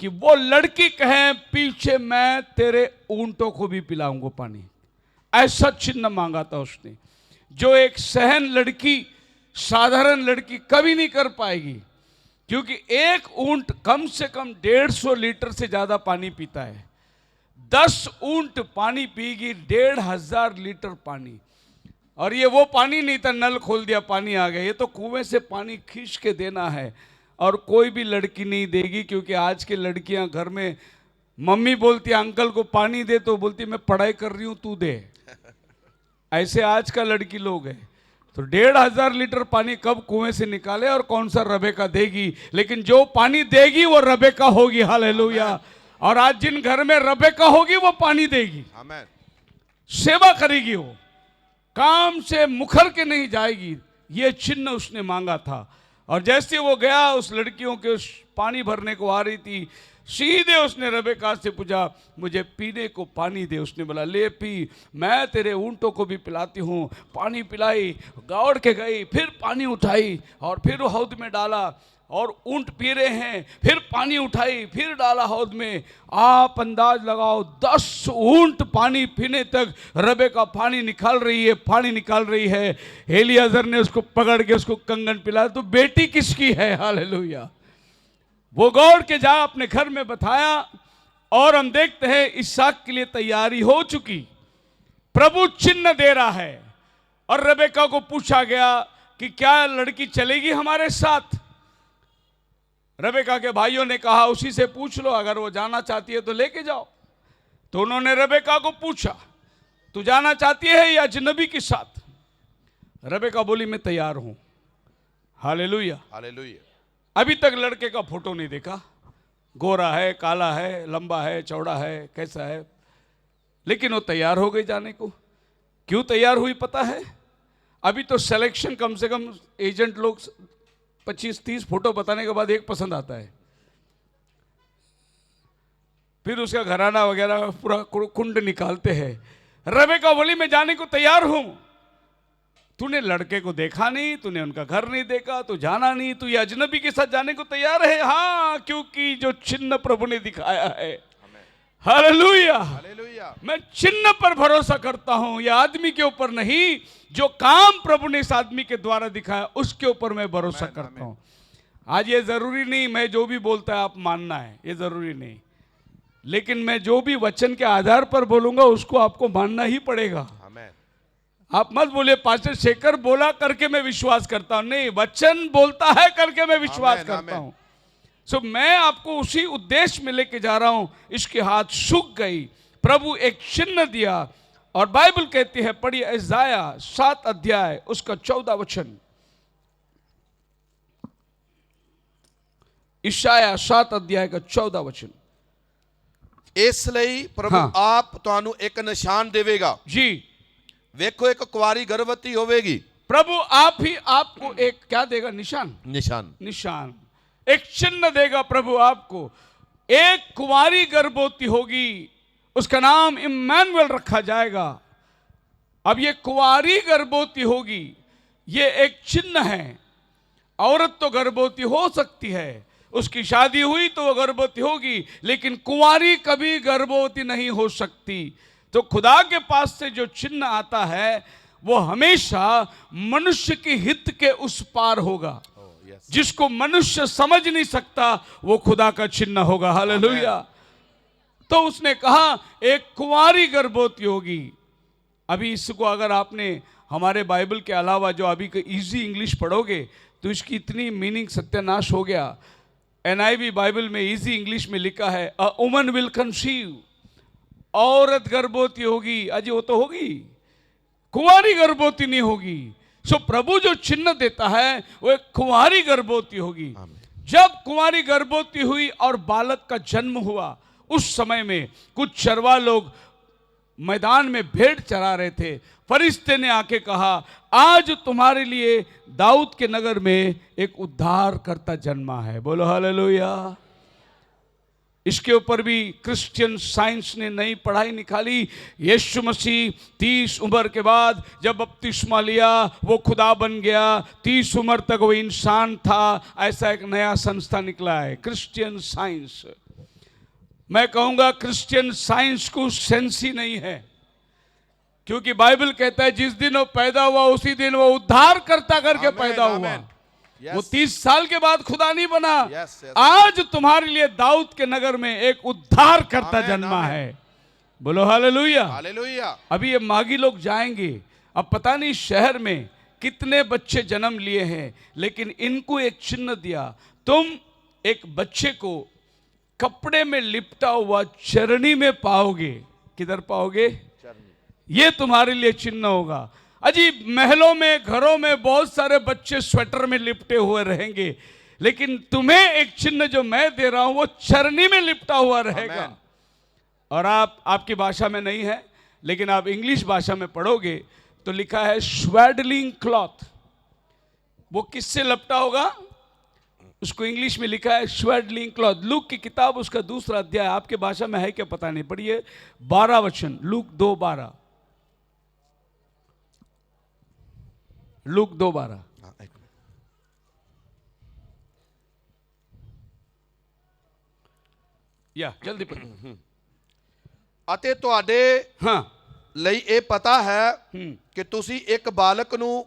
कि वो लड़की कहे पीछे मैं तेरे ऊंटों को भी पिलाऊंगा पानी। ऐसा चिन्ह मांगा था उसने, जो एक सहन लड़की, साधारण लड़की कभी नहीं कर पाएगी, क्योंकि एक ऊंट कम से कम 150 लीटर से ज्यादा पानी पीता है। 10 ऊंट पानी पीगी 1500 लीटर पानी। और ये वो पानी नहीं था नल खोल दिया पानी आ गया, ये तो कुएं से पानी खींच के देना है। और कोई भी लड़की नहीं देगी, क्योंकि आज की लड़कियां घर में मम्मी बोलती है अंकल को पानी दे, तो बोलती मैं पढ़ाई कर रही हूं तू दे। ऐसे आज का लड़की लोग है, तो 1,500 लीटर पानी कब कुएं से निकाले और कौन सा रबेका देगी, लेकिन जो पानी देगी वो रबेका होगी। हालेलुया। और आज जिन घर में रबेका होगी वो पानी देगी, आमेन। सेवा करेगी, वो काम से मुखर के नहीं जाएगी। ये चिन्ह उसने मांगा था। और जैसे वो गया, उस लड़कियों के उस पानी भरने को आ रही थी, सीधे उसने रबेका से पूछा, मुझे पीने को पानी दे। उसने बोला, ले पी, मैं तेरे ऊंटों को भी पिलाती हूँ। पानी पिलाई, दौड़ के गई, फिर पानी उठाई और फिर हौद में डाला, और ऊंट पी रहे हैं, फिर पानी उठाई, फिर डाला हौद में। आप अंदाज लगाओ, 10 ऊंट पानी पीने तक रबेका पानी निकाल रही है, पानी निकाल रही है। एलियाजर ने उसको पकड़ के उसको कंगन पिलाया। तो बेटी किसकी है? हालेलुया। वो गौर के जा अपने घर में बताया, और हम देखते हैं इसहाक के लिए तैयारी हो चुकी। प्रभु चिन्ह दे रहा है, और रबेका को पूछा गया कि क्या लड़की चलेगी हमारे साथ? रबेका के भाइयों ने कहा, उसी से पूछ लो, अगर वो जाना चाहती है तो लेके जाओ। तो उन्होंने रबेका को पूछा, तू जाना चाहती है या अजनबी के साथ? रबेका बोली, मैं तैयार हूं। Hallelujah, hallelujah. अभी तक लड़के का फोटो नहीं देखा, गोरा है, काला है, लंबा है, चौड़ा है, कैसा है, लेकिन वो तैयार हो गई जाने को। क्यों तैयार हुई पता है? अभी तो सिलेक्शन, कम से कम एजेंट लोग 25-30 फोटो बताने के बाद एक पसंद आता है, फिर उसका घराना वगैरह पूरा कुंड निकालते हैं। रबेका बोली, मैं जाने को तैयार हूं। तूने लड़के को देखा नहीं, तूने उनका घर नहीं देखा, तू जाना नहीं, तू ये अजनबी के साथ जाने को तैयार है? हाँ, क्योंकि जो चिन्ह प्रभु ने दिखाया है। Hallelujah, hallelujah. मैं चिन्ह पर भरोसा करता हूं, यह आदमी के ऊपर नहीं। जो काम प्रभु ने इस आदमी के द्वारा दिखाया उसके ऊपर मैं भरोसा करता हूं। आज ये जरूरी नहीं मैं जो भी बोलता है आप मानना है, ये जरूरी नहीं, लेकिन मैं जो भी वचन के आधार पर बोलूंगा उसको आपको मानना ही पड़ेगा। आप मत बोलिए पास्टर शेखर बोला करके मैं विश्वास करता हूं। नहीं, वचन बोलता है करके मैं विश्वास करता हूं। सो मैं आपको उसी उद्देश्य में लेके जा रहा हूं। इसके हाथ सूख गई, प्रभु एक चिन्ह दिया, और बाइबल कहती है, पढ़िए इसाया 7 अध्याय उसका 14 वचन। इशाया 7 अध्याय का 14 वचन। इस ਲਈ प्रभु आप ਤੁਹਾਨੂੰ एक निशान देवेगा। जी, वेखो एक कुंवारी गर्भवती होवेगी। प्रभु आप ही आपको एक क्या देगा? निशान। निशान, निशान, एक चिन्ह देगा प्रभु आपको। एक कुंवारी गर्भवती होगी, उसका नाम इम्मानुएल रखा जाएगा। अब ये कुंवारी गर्भवती होगी, ये एक चिन्ह है। औरत तो गर्भवती हो सकती है, उसकी शादी हुई तो वो गर्भवती होगी, लेकिन कुंवारी कभी गर्भवती नहीं हो सकती। तो खुदा के पास से जो चिन्ह आता है वो हमेशा मनुष्य के हित के उस पार होगा। जिसको मनुष्य समझ नहीं सकता वो खुदा का चिन्ह होगा। हालेलुया। तो उसने कहा एक कुंवारी गर्भवती होगी। अभी इसको अगर आपने हमारे बाइबल के अलावा जो अभी का इजी इंग्लिश पढ़ोगे तो इसकी इतनी मीनिंग सत्यानाश हो गया। NIV बाइबल में इजी इंग्लिश में लिखा है, अ वुमन विल कंसीव, औरत गर्भवती होगी। अजी वो तो होगी, कुंवारी गर्भवती नहीं होगी। सो प्रभु जो चिन्ह देता है वो एक कुंवारी गर्भवती होगी। जब कुंवारी गर्भवती हुई और बालक का जन्म हुआ, उस समय में कुछ चरवा लोग मैदान में भेड़ चरा रहे थे। फरिश्ते ने आके कहा, आज तुम्हारे लिए दाऊद के नगर में एक उद्धार करता जन्मा है। बोलो हालेलुया। इसके ऊपर भी क्रिश्चियन साइंस ने नई पढ़ाई निकाली। यीशु मसीह 30 उम्र के बाद जब बपतिस्मा लिया वो खुदा बन गया। 30 उम्र तक वो इंसान था। ऐसा एक नया संस्था निकला है, क्रिश्चियन साइंस। मैं कहूंगा क्रिश्चियन साइंस को सेंस ही नहीं है, क्योंकि बाइबल कहता है जिस दिन वो पैदा हुआ उसी दिन वो उद्धार करता करके पैदा हुआ। वो 30 साल के बाद खुदा नहीं बना। आज तुम्हारे लिए दाऊद के नगर में एक उद्धार करता जन्मा है। बोलो हालेलुया, हालेलुया। अभी ये मागी लोग जाएंगे, अब पता नहीं शहर में कितने बच्चे जन्म लिए हैं, लेकिन इनको एक चिन्ह दिया। तुम एक बच्चे को कपड़े में लिपटा हुआ चरनी में पाओगे। किधर पाओगे? ये तुम्हारे लिए चिन्ह होगा। अजीब, महलों में, घरों में बहुत सारे बच्चे स्वेटर में लिपटे हुए रहेंगे, लेकिन तुम्हें एक चिन्ह जो मैं दे रहा हूं वो चरनी में लिपटा हुआ रहेगा। और आपकी भाषा में नहीं है, लेकिन आप इंग्लिश भाषा में पढ़ोगे तो लिखा है स्वेडलिंग क्लॉथ। वो किससे लपटा होगा? उसको इंग्लिश में लिखा है स्वेडलिंग क्लॉथ। लूक की किताब उसका 2 अध्याय, आपके भाषा में है क्या पता नहीं, पढ़िए 12 वचन, लूक 2:12। लूक 2:12। या जल्दी पढ़ो। ਅਤੇ ਤੁਹਾਡੇ हाँ ਲਈ ਇਹ ਪਤਾ ਹੈ ਕਿ ਤੁਸੀਂ ਇੱਕ ਬਾਲਕ ਨੂੰ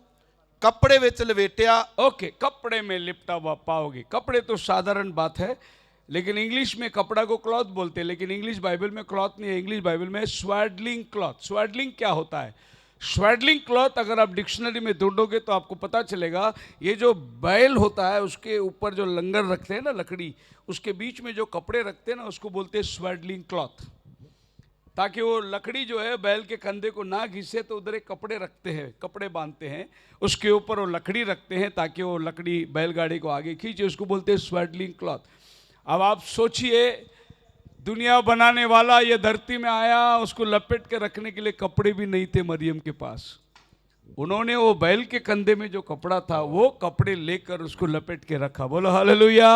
कपड़े ਵਿੱਚ लपेटिया। ओके, कपड़े में लिपटा हुआ पाओगे। कपड़े तो साधारण बात है, लेकिन इंग्लिश में कपड़ा को क्लॉथ बोलते हैं, लेकिन इंग्लिश बाइबल में क्लॉथ नहीं है, इंग्लिश बाइबल में स्वेडलिंग क्लॉथ। स्वेडलिंग क्या होता है? स्वेडलिंग क्लॉथ अगर आप डिक्शनरी में ढूंढोगे तो आपको पता चलेगा, ये जो बैल होता है उसके ऊपर जो लंगर रखते हैं ना, लकड़ी, उसके बीच में जो कपड़े रखते हैं ना, उसको बोलते हैं स्वेडलिंग क्लॉथ, ताकि वो लकड़ी जो है बैल के कंधे को ना घिसे। तो उधर एक कपड़े रखते हैं, कपड़े बांधते हैं, उसके ऊपर वो लकड़ी रखते हैं ताकि वो लकड़ी बैलगाड़ी को आगे खींचे, उसको बोलते हैं स्वेडलिंग क्लॉथ। अब आप सोचिए, दुनिया बनाने वाला ये धरती में आया, उसको लपेट के रखने के लिए कपड़े भी नहीं थे मरियम के पास। उन्होंने वो बैल के कंधे में जो कपड़ा था वो कपड़े लेकर उसको लपेट के रखा। बोलो हालेलुया।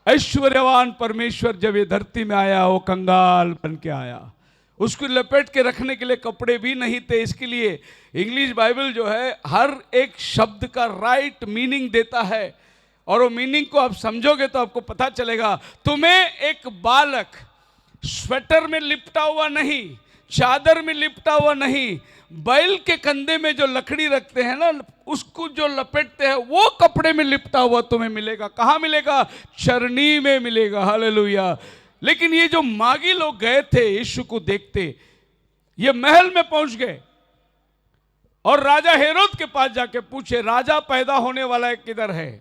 ऐश्वर्यवान परमेश्वर जब ये धरती में आया, वो कंगाल बन के आया, उसको लपेट के रखने के लिए कपड़े भी नहीं थे। इसके लिए इंग्लिश बाइबल जो है हर एक शब्द का राइट मीनिंग देता है, और वो मीनिंग को आप समझोगे तो आपको पता चलेगा। तुम्हें एक बालक स्वेटर में लिपटा हुआ नहीं, चादर में लिपटा हुआ नहीं, बैल के कंधे में जो लकड़ी रखते हैं ना, उसको जो लपेटते हैं, वो कपड़े में लिपटा हुआ तुम्हें मिलेगा। कहाँ मिलेगा? चरनी में मिलेगा। हालेलुया। लेकिन ये जो मागी लोग गए थे यीशु को देखते, ये महल में पहुंच गए और राजा हेरोद के पास जाके पूछे, राजा पैदा होने वाला है, किधर है?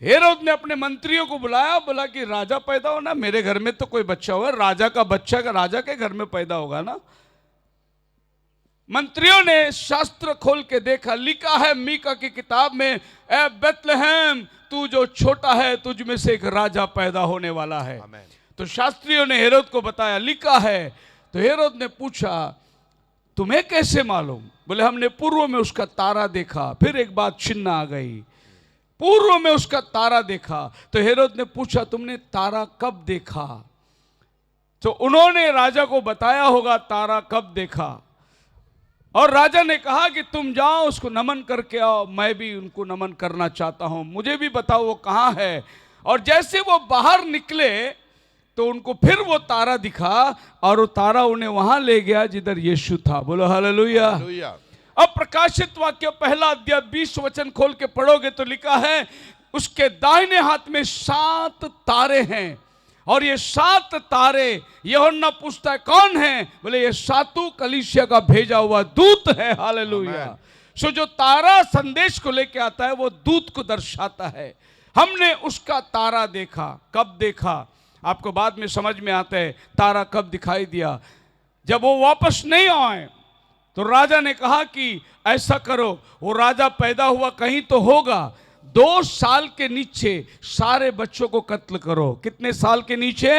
हेरोद ने अपने मंत्रियों को बुलाया, बोला कि राजा पैदा होना, मेरे घर में तो कोई बच्चा हुआ, राजा का बच्चा का राजा के घर में पैदा होगा ना। मंत्रियों ने शास्त्र खोल के देखा, लिखा है मीका की किताब में, ए बेथलेहम, तू जो छोटा है, तुझ में से एक राजा पैदा होने वाला है। तो शास्त्रियों ने हेरोद को बताया, लिखा है। तो हेरोद ने पूछा, तुम्हें कैसे मालूम? बोले, हमने पूर्व में उसका तारा देखा। फिर एक बात चिन्ह आ गई, पूर्व में उसका तारा देखा। तो हेरोद ने पूछा, तुमने तारा कब देखा? तो उन्होंने राजा को बताया होगा तारा कब देखा, और राजा ने कहा कि तुम जाओ, उसको नमन करके आओ। मैं भी उनको नमन करना चाहता हूं, मुझे भी बताओ वो कहां है। और जैसे वो बाहर निकले तो उनको फिर वो तारा दिखा, और वो तारा उन्हें वहां ले गया जिधर यीशु था। बोलो हालेलुया। अब प्रकाशित वाक्य 1 अध्याय 20 वचन खोल के पढ़ोगे तो लिखा है, उसके दाहिने हाथ में 7 तारे हैं, और ये 7 तारे, यूहन्ना पूछता है कौन है? बोले, ये 7 कलीसिया का भेजा हुआ दूत है। हालेलुया। सो जो तारा संदेश को लेके आता है वो दूत को दर्शाता है। हमने उसका तारा देखा। कब देखा? आपको बाद में समझ में आता है तारा कब दिखाई दिया। जब वो वापस नहीं आए तो राजा ने कहा कि ऐसा करो, वो राजा पैदा हुआ कहीं तो होगा, 2 साल के नीचे सारे बच्चों को कत्ल करो। कितने साल के नीचे?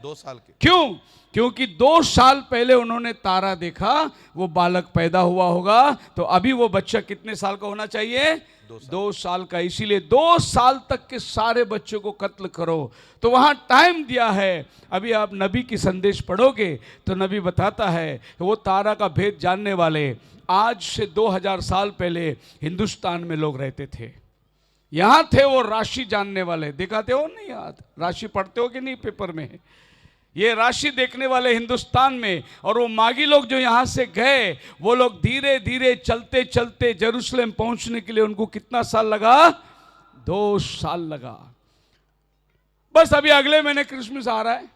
2 साल के। क्यों? क्योंकि 2 साल पहले उन्होंने तारा देखा, वो बालक पैदा हुआ होगा, तो अभी वो बच्चा कितने साल का होना चाहिए? 2 साल का। इसीलिए 2 साल तक के सारे बच्चों को कत्ल करो। तो वहां टाइम दिया है। अभी आप नबी की संदेश पढ़ोगे तो नबी बताता है वो तारा का भेद जानने वाले आज से 2000 साल पहले हिंदुस्तान में लोग रहते थे। यहां थे वो राशि जानने वाले। दिखाते हो नहीं? याद राशि पढ़ते हो कि नहीं पेपर में? ये राशि देखने वाले हिंदुस्तान में। और वो मागी लोग जो यहाँ से गए, वो लोग धीरे धीरे चलते चलते जेरूशलेम पहुंचने के लिए उनको कितना साल लगा? 2 साल लगा। बस अभी अगले महीने क्रिसमस आ रहा है।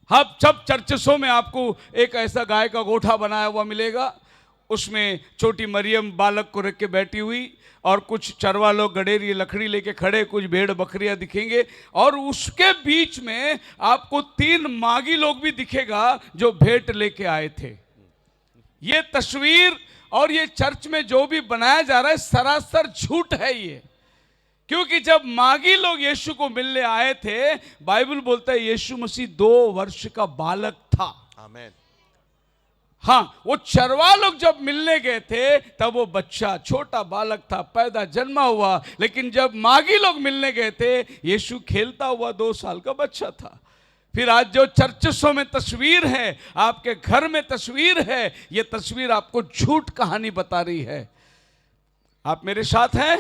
अब सब चर्चों में आपको एक ऐसा गाय का गोठा बनाया हुआ मिलेगा, उसमें छोटी मरियम बालक को रख के बैठी हुई, और कुछ चरवा लोग गडेरी लकड़ी लेके खड़े, कुछ भेड़ बकरियां दिखेंगे, और उसके बीच में आपको 3 मागी लोग भी दिखेगा जो भेंट लेके आए थे। ये तस्वीर और ये चर्च में जो भी बनाया जा रहा है सरासर झूठ है ये, क्योंकि जब मागी लोग यीशु को मिलने आए थे, बाइबल बोलता है यीशु मसीह 2 वर्ष का बालक था। आमीन। हाँ, वो चरवा लोग जब मिलने गए थे तब वो बच्चा छोटा बालक था, पैदा जन्मा हुआ, लेकिन जब मागी लोग मिलने गए थे यीशु खेलता हुआ 2 साल का बच्चा था। फिर आज जो चर्चों में तस्वीर है, आपके घर में तस्वीर है, ये तस्वीर आपको झूठ कहानी बता रही है। आप मेरे साथ हैं?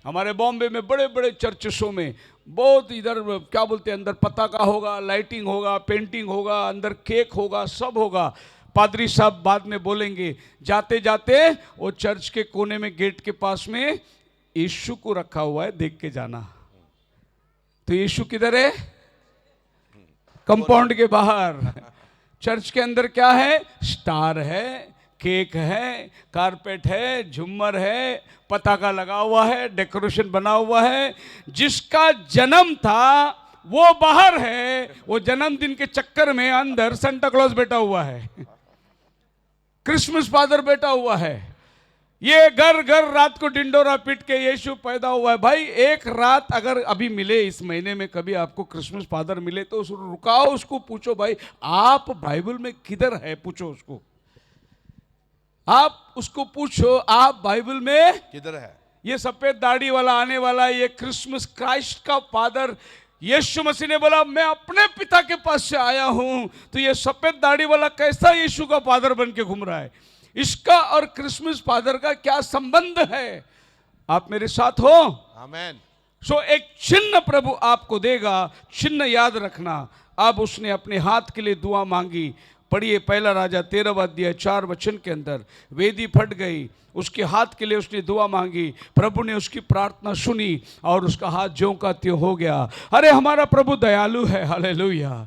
हमारे बॉम्बे में बड़े बड़े चर्चों में बहुत, इधर क्या बोलते हैं, अंदर पताका होगा, लाइटिंग होगा, पेंटिंग होगा, अंदर केक होगा, सब होगा। पादरी साहब बाद में बोलेंगे, जाते जाते वो चर्च के कोने में गेट के पास में यीशु को रखा हुआ है, देख के जाना। तो यीशु किधर है? कंपाउंड के बाहर। चर्च के अंदर क्या है? स्टार है, केक है, कारपेट है, झूमर है, पताका लगा हुआ है, डेकोरेशन बना हुआ है। जिसका जन्म था वो बाहर है, वो जन्मदिन के चक्कर में अंदर सेंटा क्लॉज बैठा हुआ है, क्रिसमस फादर बैठा हुआ है। ये घर घर रात को डिंडोरा पीट के यीशु पैदा हुआ है। भाई एक रात अगर अभी मिले, इस महीने में कभी आपको क्रिसमस फादर मिले तो रुकाओ, उसको पूछो भाई आप बाइबल में किधर है, पूछो उसको। आप उसको पूछो आप बाइबल में किधर है? ये सफेद दाढ़ी वाला आने वाला ये क्रिसमस क्राइस्ट का फादर यीशु मसीह ने बोला मैं अपने पिता के पास से आया हूं, तो ये सफेद दाढ़ी वाला कैसा यीशु का फादर बन के घूम रहा है? इसका और क्रिसमस फादर का क्या संबंध है? आप मेरे साथ हो? आमीन। सो एक चिन्ह प्रभु आपको देगा, चिन्ह याद रखना। अब उसने अपने हाथ के लिए दुआ मांगी। पढ़िए 1 राजा 13वां अध्याय 4 वचन के अंदर, वेदी फट गई, उसके हाथ के लिए उसने दुआ मांगी, प्रभु ने उसकी प्रार्थना सुनी और उसका हाथ ज्यों का त्यों हो गया। अरे हमारा प्रभु दयालु है, हालेलुया।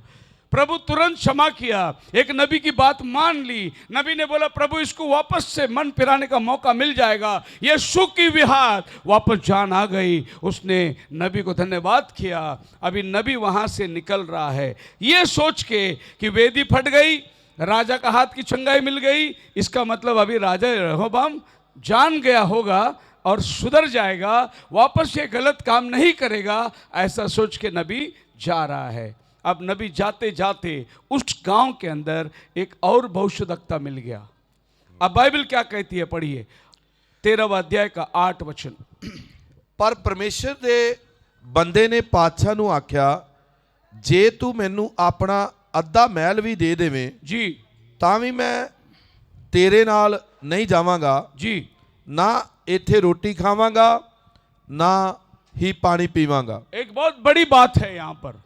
प्रभु तुरंत क्षमा किया, एक नबी की बात मान ली। नबी ने बोला प्रभु इसको वापस से मन फिराने का मौका मिल जाएगा। ये सुखी हुई हाथ वापस जान आ गई। उसने नबी को धन्यवाद किया। अभी नबी वहां से निकल रहा है, ये सोच के कि वेदी फट गई, राजा का हाथ की चंगाई मिल गई, इसका मतलब अभी राजा रेहोबाम जान गया होगा और सुधर जाएगा, वापस ये गलत काम नहीं करेगा, ऐसा सोच के नबी जा रहा है। अब नबी जाते जाते उस गांव के अंदर एक और भविष्यवक्ता मिल गया। अब बाइबल क्या कहती है, पढ़िए 13वां अध्याय का 8 वचन। पर परमेश्वर दे बंदे ने पातशाह नूं आख्या, जे तू मैनू अपना अद्धा महल भी दे देवें जी तां भी मैं तेरे नाल नहीं जावांगा जी, ना इत्थे रोटी खावांगा ना ही पानी पीवांगा। एक बहुत बड़ी बात है यहाँ पर।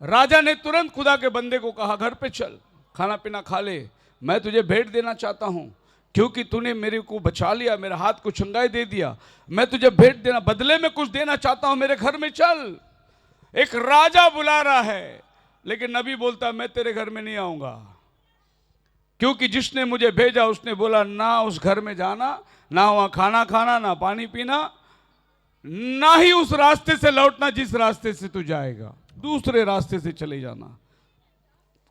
राजा ने तुरंत खुदा के बंदे को कहा घर पे चल, खाना पीना खा ले, मैं तुझे भेंट देना चाहता हूँ, क्योंकि तूने मेरे को बचा लिया, मेरे हाथ को चंगाई दे दिया, मैं तुझे भेंट देना बदले में कुछ देना चाहता हूँ, मेरे घर में चल। एक राजा बुला रहा है, लेकिन नबी बोलता मैं तेरे घर में नहीं आऊंगा, क्योंकि जिसने मुझे भेजा उसने बोला ना उस घर में जाना, ना वहां खाना खाना, ना पानी पीना, ना ही उस रास्ते से लौटना जिस रास्ते से तू जाएगा, दूसरे रास्ते से चले जाना।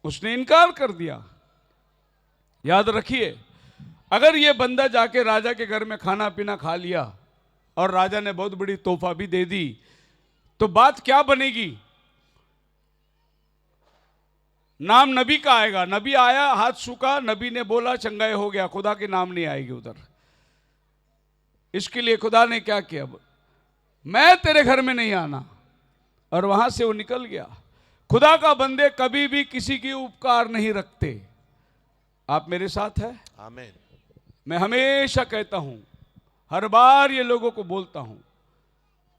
उसने इनकार कर दिया। याद रखिए, अगर ये बंदा जाके राजा के घर में खाना पीना खा लिया और राजा ने बहुत बड़ी तोहफा भी दे दी, तो बात क्या बनेगी? नाम नबी का आएगा। नबी आया, हाथ सूखा, नबी ने बोला चंगाई हो गया, खुदा के नाम नहीं आएगी उधर। इसके लिए खुदा ने क्या किया, मैं तेरे घर में नहीं आना, और वहां से वो निकल गया। खुदा का बंदे कभी भी किसी की उपकार नहीं रखते। आप मेरे साथ हैं? आमीन। मैं हमेशा कहता हूं, हर बार ये लोगों को बोलता हूं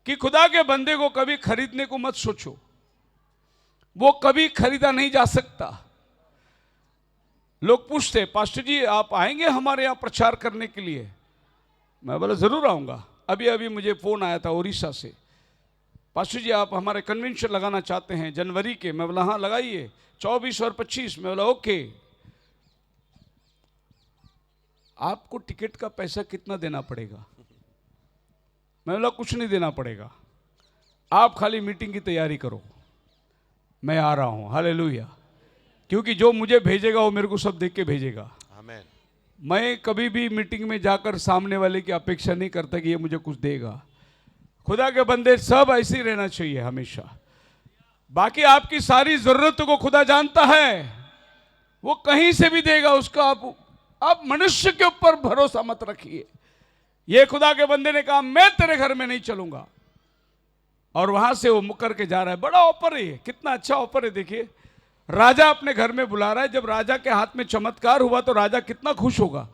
कि खुदा के बंदे को कभी खरीदने को मत सोचो, वो कभी खरीदा नहीं जा सकता। लोग पूछते पास्टर जी आप आएंगे हमारे यहां प्रचार करने के लिए? मैं बोला जरूर आऊंगा। अभी अभी मुझे फोन आया था उड़ीसा से, पास्टर जी आप हमारे कन्वेंशन लगाना चाहते हैं जनवरी के? मैं बोला हाँ लगाइए, 24 और 25। मैं बोला ओके। आपको टिकट का पैसा कितना देना पड़ेगा? मैं बोला कुछ नहीं देना पड़ेगा, आप खाली मीटिंग की तैयारी करो, मैं आ रहा हूं। हालेलुया। क्योंकि जो मुझे भेजेगा वो मेरे को सब देख के भेजेगा। आमीन। मैं कभी भी मीटिंग में जाकर सामने वाले की अपेक्षा नहीं करता कि ये मुझे कुछ देगा। खुदा के बंदे सब ऐसे ही रहना चाहिए हमेशा। बाकी आपकी सारी जरूरतों को खुदा जानता है, वो कहीं से भी देगा उसका। आप मनुष्य के ऊपर भरोसा मत रखिए। ये खुदा के बंदे ने कहा मैं तेरे घर में नहीं चलूंगा, और वहां से वो मुकर के जा रहा है। बड़ा ऑफर है, कितना अच्छा ऑफर है। देखिए, राजा अपने घर में बुला रहा है। जब राजा के हाथ में चमत्कार हुआ तो राजा कितना खुश होगा।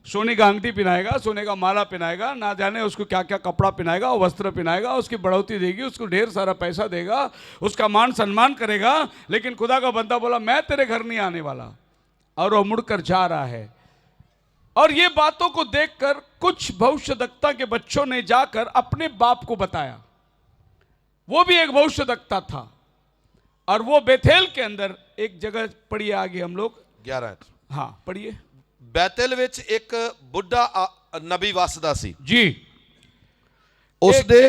सोने का अंगठी पहनाएगा, सोने का माला पहनाएगा, ना जाने उसको क्या क्या कपड़ा पहनाएगा, वस्त्र पहनाएगा, उसकी बढ़ोतरी देगी, उसको ढेर सारा पैसा देगा, उसका मान सम्मान करेगा। लेकिन खुदा का बंदा बोला मैं तेरे घर नहीं आने वाला, और वो मुड़कर जा रहा है। और ये बातों को देखकर कुछ भविष्यद्वक्ता के बच्चों ने जाकर अपने बाप को बताया। वो भी एक भविष्यद्वक्ता था, और वो बेथेल के अंदर एक जगह पढ़िए आगे हम लोग 11। हाँ पढ़िए। ਬੈਤਲ ਵਿੱਚ ਇੱਕ ਬੁੱਢਾ ਨਬੀ ਵਸਦਾ ਸੀ जी। ਉਸ ਦੇ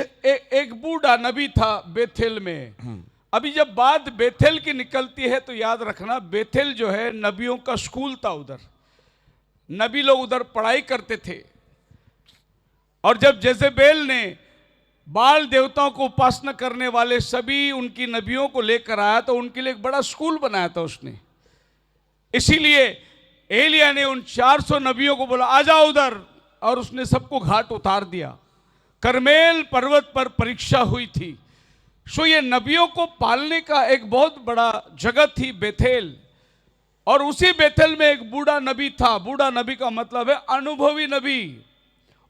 एक बूढ़ा नबी था बेथेल में। अभी जब बात बेथेल की निकलती है तो याद रखना, बेथेल जो है नबियों का स्कूल था। उधर नबी लोग उधर पढ़ाई करते थे। और जब जेजेबेल ने बाल देवताओं को उपासना करने वाले सभी उनकी नबियों को लेकर आया तो उनके लिए एक बड़ा स्कूल बनाया था उसने। इसीलिए एलिया ने उन 400 नबियों को बोला आ जाओ उधर, और उसने सबको घाट उतार दिया। करमेल पर्वत पर परीक्षा हुई थी। सो ये नबियों को पालने का एक बहुत बड़ा जगह थी बेथेल। और उसी बेथेल में एक बूढ़ा नबी था। बूढ़ा नबी का मतलब है अनुभवी नबी,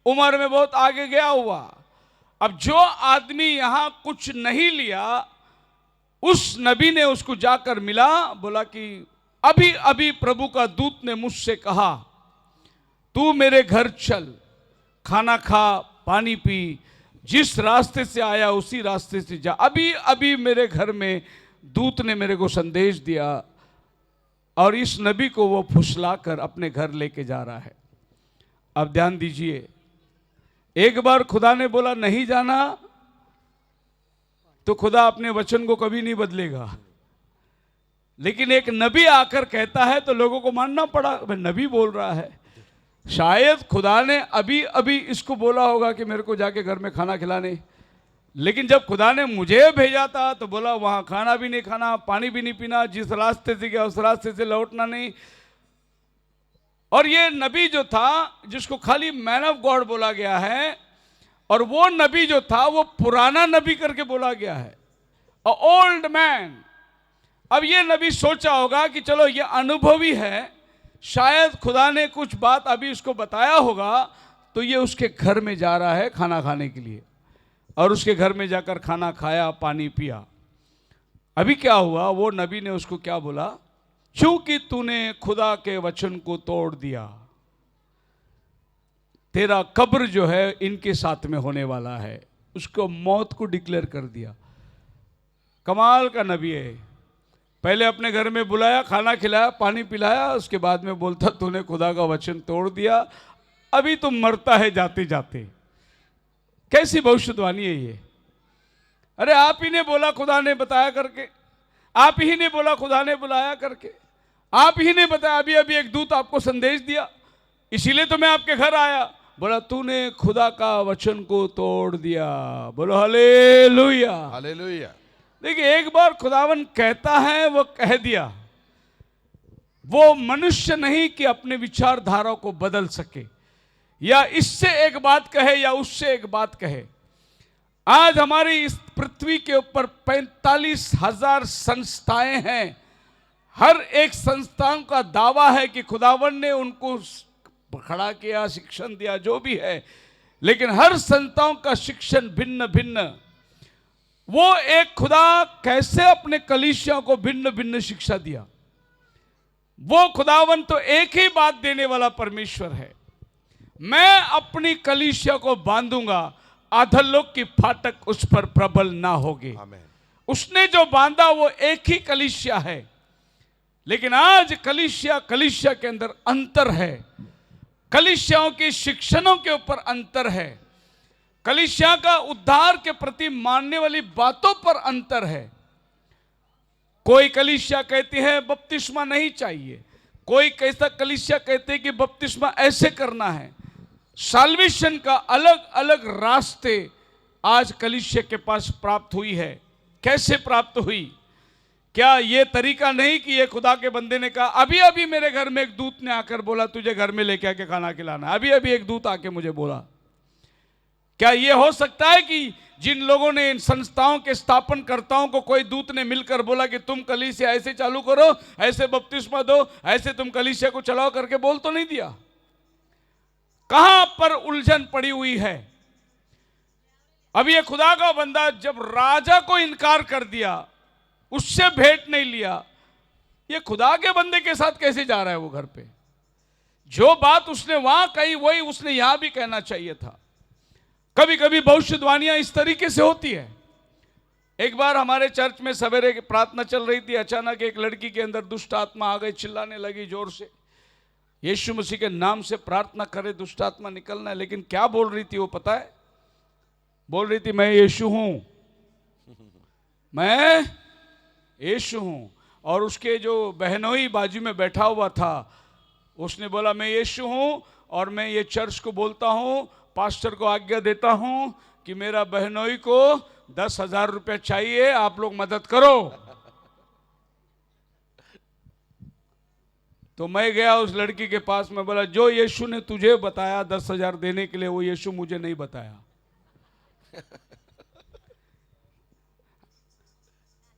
उम्र में बहुत आगे गया हुआ। अब जो आदमी यहां कुछ नहीं लिया, उस नबी ने उसको जाकर मिला, बोला कि अभी अभी प्रभु का दूत ने मुझसे कहा तू मेरे घर चल, खाना खा, पानी पी, जिस रास्ते से आया उसी रास्ते से जा। अभी अभी मेरे घर में दूत ने मेरे को संदेश दिया। और इस नबी को वो फुसलाकर अपने घर लेके जा रहा है। अब ध्यान दीजिए, एक बार खुदा ने बोला नहीं जाना तो खुदा अपने वचन को कभी नहीं बदलेगा। लेकिन एक नबी आकर कहता है तो लोगों को मानना पड़ा। भाई नबी बोल रहा है, शायद खुदा ने अभी अभी इसको बोला होगा कि मेरे को जाके घर में खाना खिलाने। लेकिन जब खुदा ने मुझे भेजा था तो बोला वहां खाना भी नहीं खाना, पानी भी नहीं पीना, जिस रास्ते से गया उस रास्ते से लौटना नहीं। और ये नबी जो था, जिसको खाली मैन ऑफ गॉड बोला गया है, और वो नबी जो था वो पुराना नबी करके बोला गया है, ओल्ड मैन। अब ये नबी सोचा होगा कि चलो ये अनुभवी है, शायद खुदा ने कुछ बात अभी उसको बताया होगा, तो ये उसके घर में जा रहा है खाना खाने के लिए। और उसके घर में जाकर खाना खाया, पानी पिया। अभी क्या हुआ, वो नबी ने उसको क्या बोला, क्योंकि तूने खुदा के वचन को तोड़ दिया, तेरा कब्र जो है इनके साथ में होने वाला है। उसको मौत को डिक्लेयर कर दिया। कमाल का नबी है। पहले अपने घर में बुलाया, खाना खिलाया, पानी पिलाया, उसके बाद में बोलता तूने खुदा का वचन तोड़ दिया, अभी तुम मरता है जाते जाते। कैसी भविष्यवाणी है ये। अरे आप ही ने बोला खुदा ने बताया करके, आप ही ने बोला खुदा ने बुलाया करके, आप ही ने बताया अभी अभी एक दूत आपको संदेश दिया, इसीलिए तो मैं आपके घर आया। बोला तूने खुदा का वचन को तोड़ दिया। बोलो हालेलुया, हालेलुया। देखिए, एक बार खुदावन कहता है वो कह दिया। वो मनुष्य नहीं कि अपने विचारधारा को बदल सके, या इससे एक बात कहे या उससे एक बात कहे। आज हमारी इस पृथ्वी के ऊपर 45,000 संस्थाएं हैं। हर एक संस्थाओं का दावा है कि खुदावन ने उनको खड़ा किया, शिक्षण दिया, जो भी है। लेकिन हर संस्थाओं का शिक्षण भिन्न भिन्न। वो एक खुदा कैसे अपने कलीसिया को भिन्न भिन्न शिक्षा दिया। वो खुदावन तो एक ही बात देने वाला परमेश्वर है, मैं अपनी कलीसिया को बांधूंगा, अधोलोक की फाटक उस पर प्रबल ना होगी। उसने जो बांधा वो एक ही कलीसिया है। लेकिन आज कलीसिया के अंदर अंतर है। कलीसियाओं के शिक्षणों के ऊपर अंतर है, कलीसिया का उद्धार के प्रति मानने वाली बातों पर अंतर है। कोई कलीसिया कहती है बपतिस्मा नहीं चाहिए, कोई कैसा कलीसिया कहते हैं कि बपतिस्मा ऐसे करना है। साल्वेशन का अलग अलग रास्ते आज कलीसिया के पास प्राप्त हुई है। कैसे प्राप्त हुई? क्या ये तरीका नहीं कि ये खुदा के बंदे ने कहा अभी अभी मेरे घर में एक दूत ने आकर बोला तुझे घर में लेके आके खाना खिलाना, अभी अभी एक दूत आके मुझे बोला। क्या ये हो सकता है कि जिन लोगों ने इन संस्थाओं के स्थापनकर्ताओं को कोई दूत ने मिलकर बोला कि तुम कलीसिया ऐसे चालू करो, ऐसे बपतिस्मा दो, ऐसे तुम कलीसिया को चलाओ करके बोल तो नहीं दिया? कहां पर उलझन पड़ी हुई है? अब ये खुदा का बंदा जब राजा को इनकार कर दिया, उससे भेंट नहीं लिया, ये खुदा के बंदे के साथ कैसे जा रहा है वो घर पे? जो बात उसने वहां कही वही उसने यहां भी कहना चाहिए था। कभी कभी भविष्यवाणियां इस तरीके से होती है। एक बार हमारे चर्च में सवेरे की प्रार्थना चल रही थी, अचानक एक लड़की के अंदर दुष्ट आत्मा आ गई, चिल्लाने लगी जोर से, यीशु मसीह के नाम से प्रार्थना करे दुष्ट आत्मा निकलना है। लेकिन क्या बोल रही थी वो पता है? बोल रही थी मैं यीशु हूं, मैं यीशु हूं। और उसके जो बहनोई बाजू में बैठा हुआ था उसने बोला मैं यीशु हूं और मैं ये चर्च को बोलता हूं, पास्टर को आज्ञा देता हूं कि मेरा बहनोई को 10,000 रुपये चाहिए, आप लोग मदद करो। तो मैं गया उस लड़की के पास में, बोला जो यीशु ने तुझे बताया 10,000 देने के लिए, वो यीशु मुझे नहीं बताया।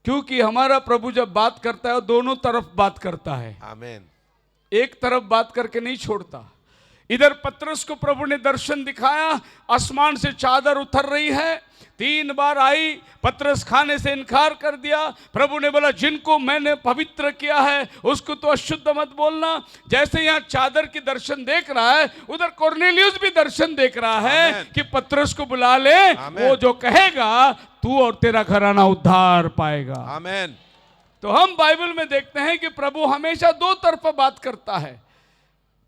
क्योंकि हमारा प्रभु जब बात करता है दोनों तरफ बात करता है, आमीन। एक तरफ बात करके नहीं छोड़ता। इधर पतरस को प्रभु ने दर्शन दिखाया, आसमान से चादर उतर रही है, 3 बार आई, पतरस खाने से इनकार कर दिया। प्रभु ने बोला जिनको मैंने पवित्र किया है उसको तो अशुद्ध मत बोलना। जैसे यहाँ चादर की दर्शन देख रहा है, उधर कोर्नेलियुस भी दर्शन देख रहा है कि पतरस को बुला ले, वो जो कहेगा तू और तेरा घराना उद्धार पाएगा। आमीन। तो हम बाइबल में देखते हैं कि प्रभु हमेशा दो तरफा बात करता है।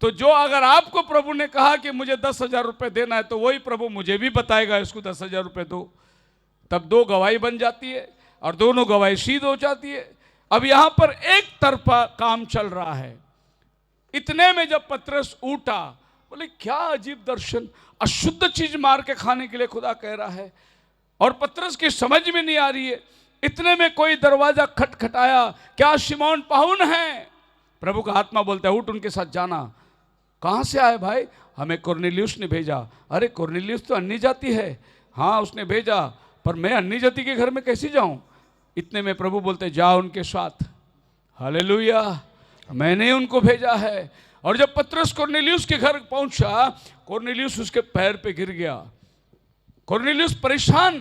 तो जो अगर आपको प्रभु ने कहा कि मुझे 10,000 रुपए देना है, तो वही प्रभु मुझे भी बताएगा इसको 10,000 रुपए दो, तब 2 गवाही बन जाती है और दोनों गवाही सिद्ध हो जाती है। अब यहां पर एक तरफा काम चल रहा है। इतने में जब पतरस उठा, बोले क्या अजीब दर्शन, अशुद्ध चीज मार के खाने के लिए खुदा कह रहा है, और पतरस की समझ में नहीं आ रही है। इतने में कोई दरवाजा खटखटाया, क्या शिमोन पाहुन है? प्रभु का आत्मा बोलता है उठ उनके साथ जाना। कहां से आए भाई? हमें कोर्नेलियुस ने भेजा। अरे कोर्नेलियुस तो अन्य जाति है। हाँ उसने भेजा, पर मैं अन्य जाति के घर में कैसे जाऊं? इतने में प्रभु बोलते जाओ उनके साथ। हालेलुया, मैंने उनको भेजा है। और जब पतरस कोर्नेलियुस के घर पहुंचा, कोर्नेलियुस उसके पैर पे गिर गया। कोर्नेलियुस परेशान,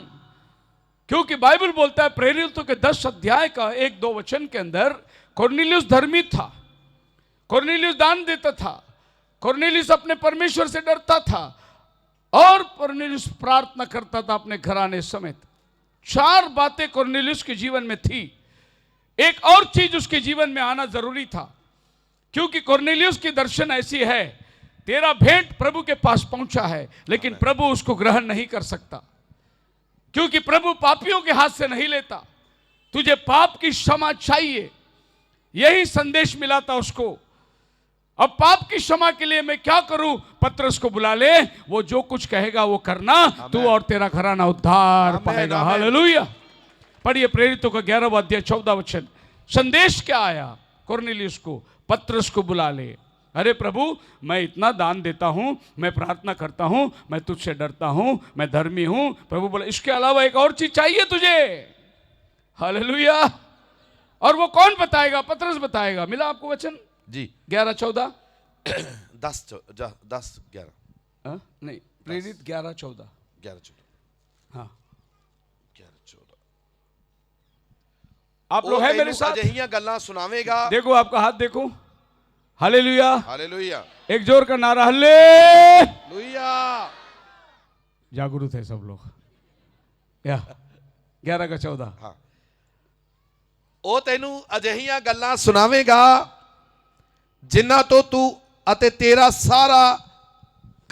क्योंकि बाइबल बोलता है प्रेरितों के 10 अध्याय का 1-2 वचन के अंदर कोर्नेलियुस धर्मी था, कोर्नेलियुस दान देता था, कोर्नेलियुस अपने परमेश्वर से डरता था, और कोर्नेलियुस प्रार्थना करता था अपने घराने समेत। 4 बातें कोर्नेलियुस के जीवन में थी। एक और चीज उसके जीवन में आना जरूरी था, क्योंकि कोर्नेलियुस की दर्शन ऐसी है, तेरा भेंट प्रभु के पास पहुंचा है, लेकिन प्रभु उसको ग्रहण नहीं कर सकता, क्योंकि प्रभु पापियों के हाथ से नहीं लेता। तुझे पाप की क्षमा चाहिए, यही संदेश मिला था उसको। अब पाप की क्षमा के लिए मैं क्या करूं? पतरस को बुला ले, वो जो कुछ कहेगा वो करना, तू और तेरा घराना उद्धार पाएगा। हालेलुया। पढ़िए प्रेरितों का 11वां अध्याय 14 वचन। संदेश क्या आया कोर्नेलियुस को? पतरस को बुला ले। अरे प्रभु, मैं इतना दान देता हूं, मैं प्रार्थना करता हूं, मैं तुझसे डरता हूं, मैं धर्मी हूं। प्रभु बोला इसके अलावा एक और चीज चाहिए तुझे। हालेलुया। और वो कौन बताएगा? पतरस बताएगा। मिला आपको वचन जी 11-14 10-11 नहीं, प्रेरित 11-14 हाँ 11-14 आप लोग हैं मेरे साथ? अजिहियां गल्लां सुनावेगा। देखो आपका हाथ देखो। हालेलुया, हालेलुया, एक जोर का नारा हालेलुया। जागरूक है सब लोग। 11-14 हाँ। ਉਹ ਤੈਨੂੰ ਅਜਿਹੀਆਂ ਗੱਲਾਂ ਸੁਣਾਵੇਗਾ ਜਿਨ੍ਹਾਂ ਤੋਂ ਤੂੰ ਅਤੇ ਤੇਰਾ ਸਾਰਾ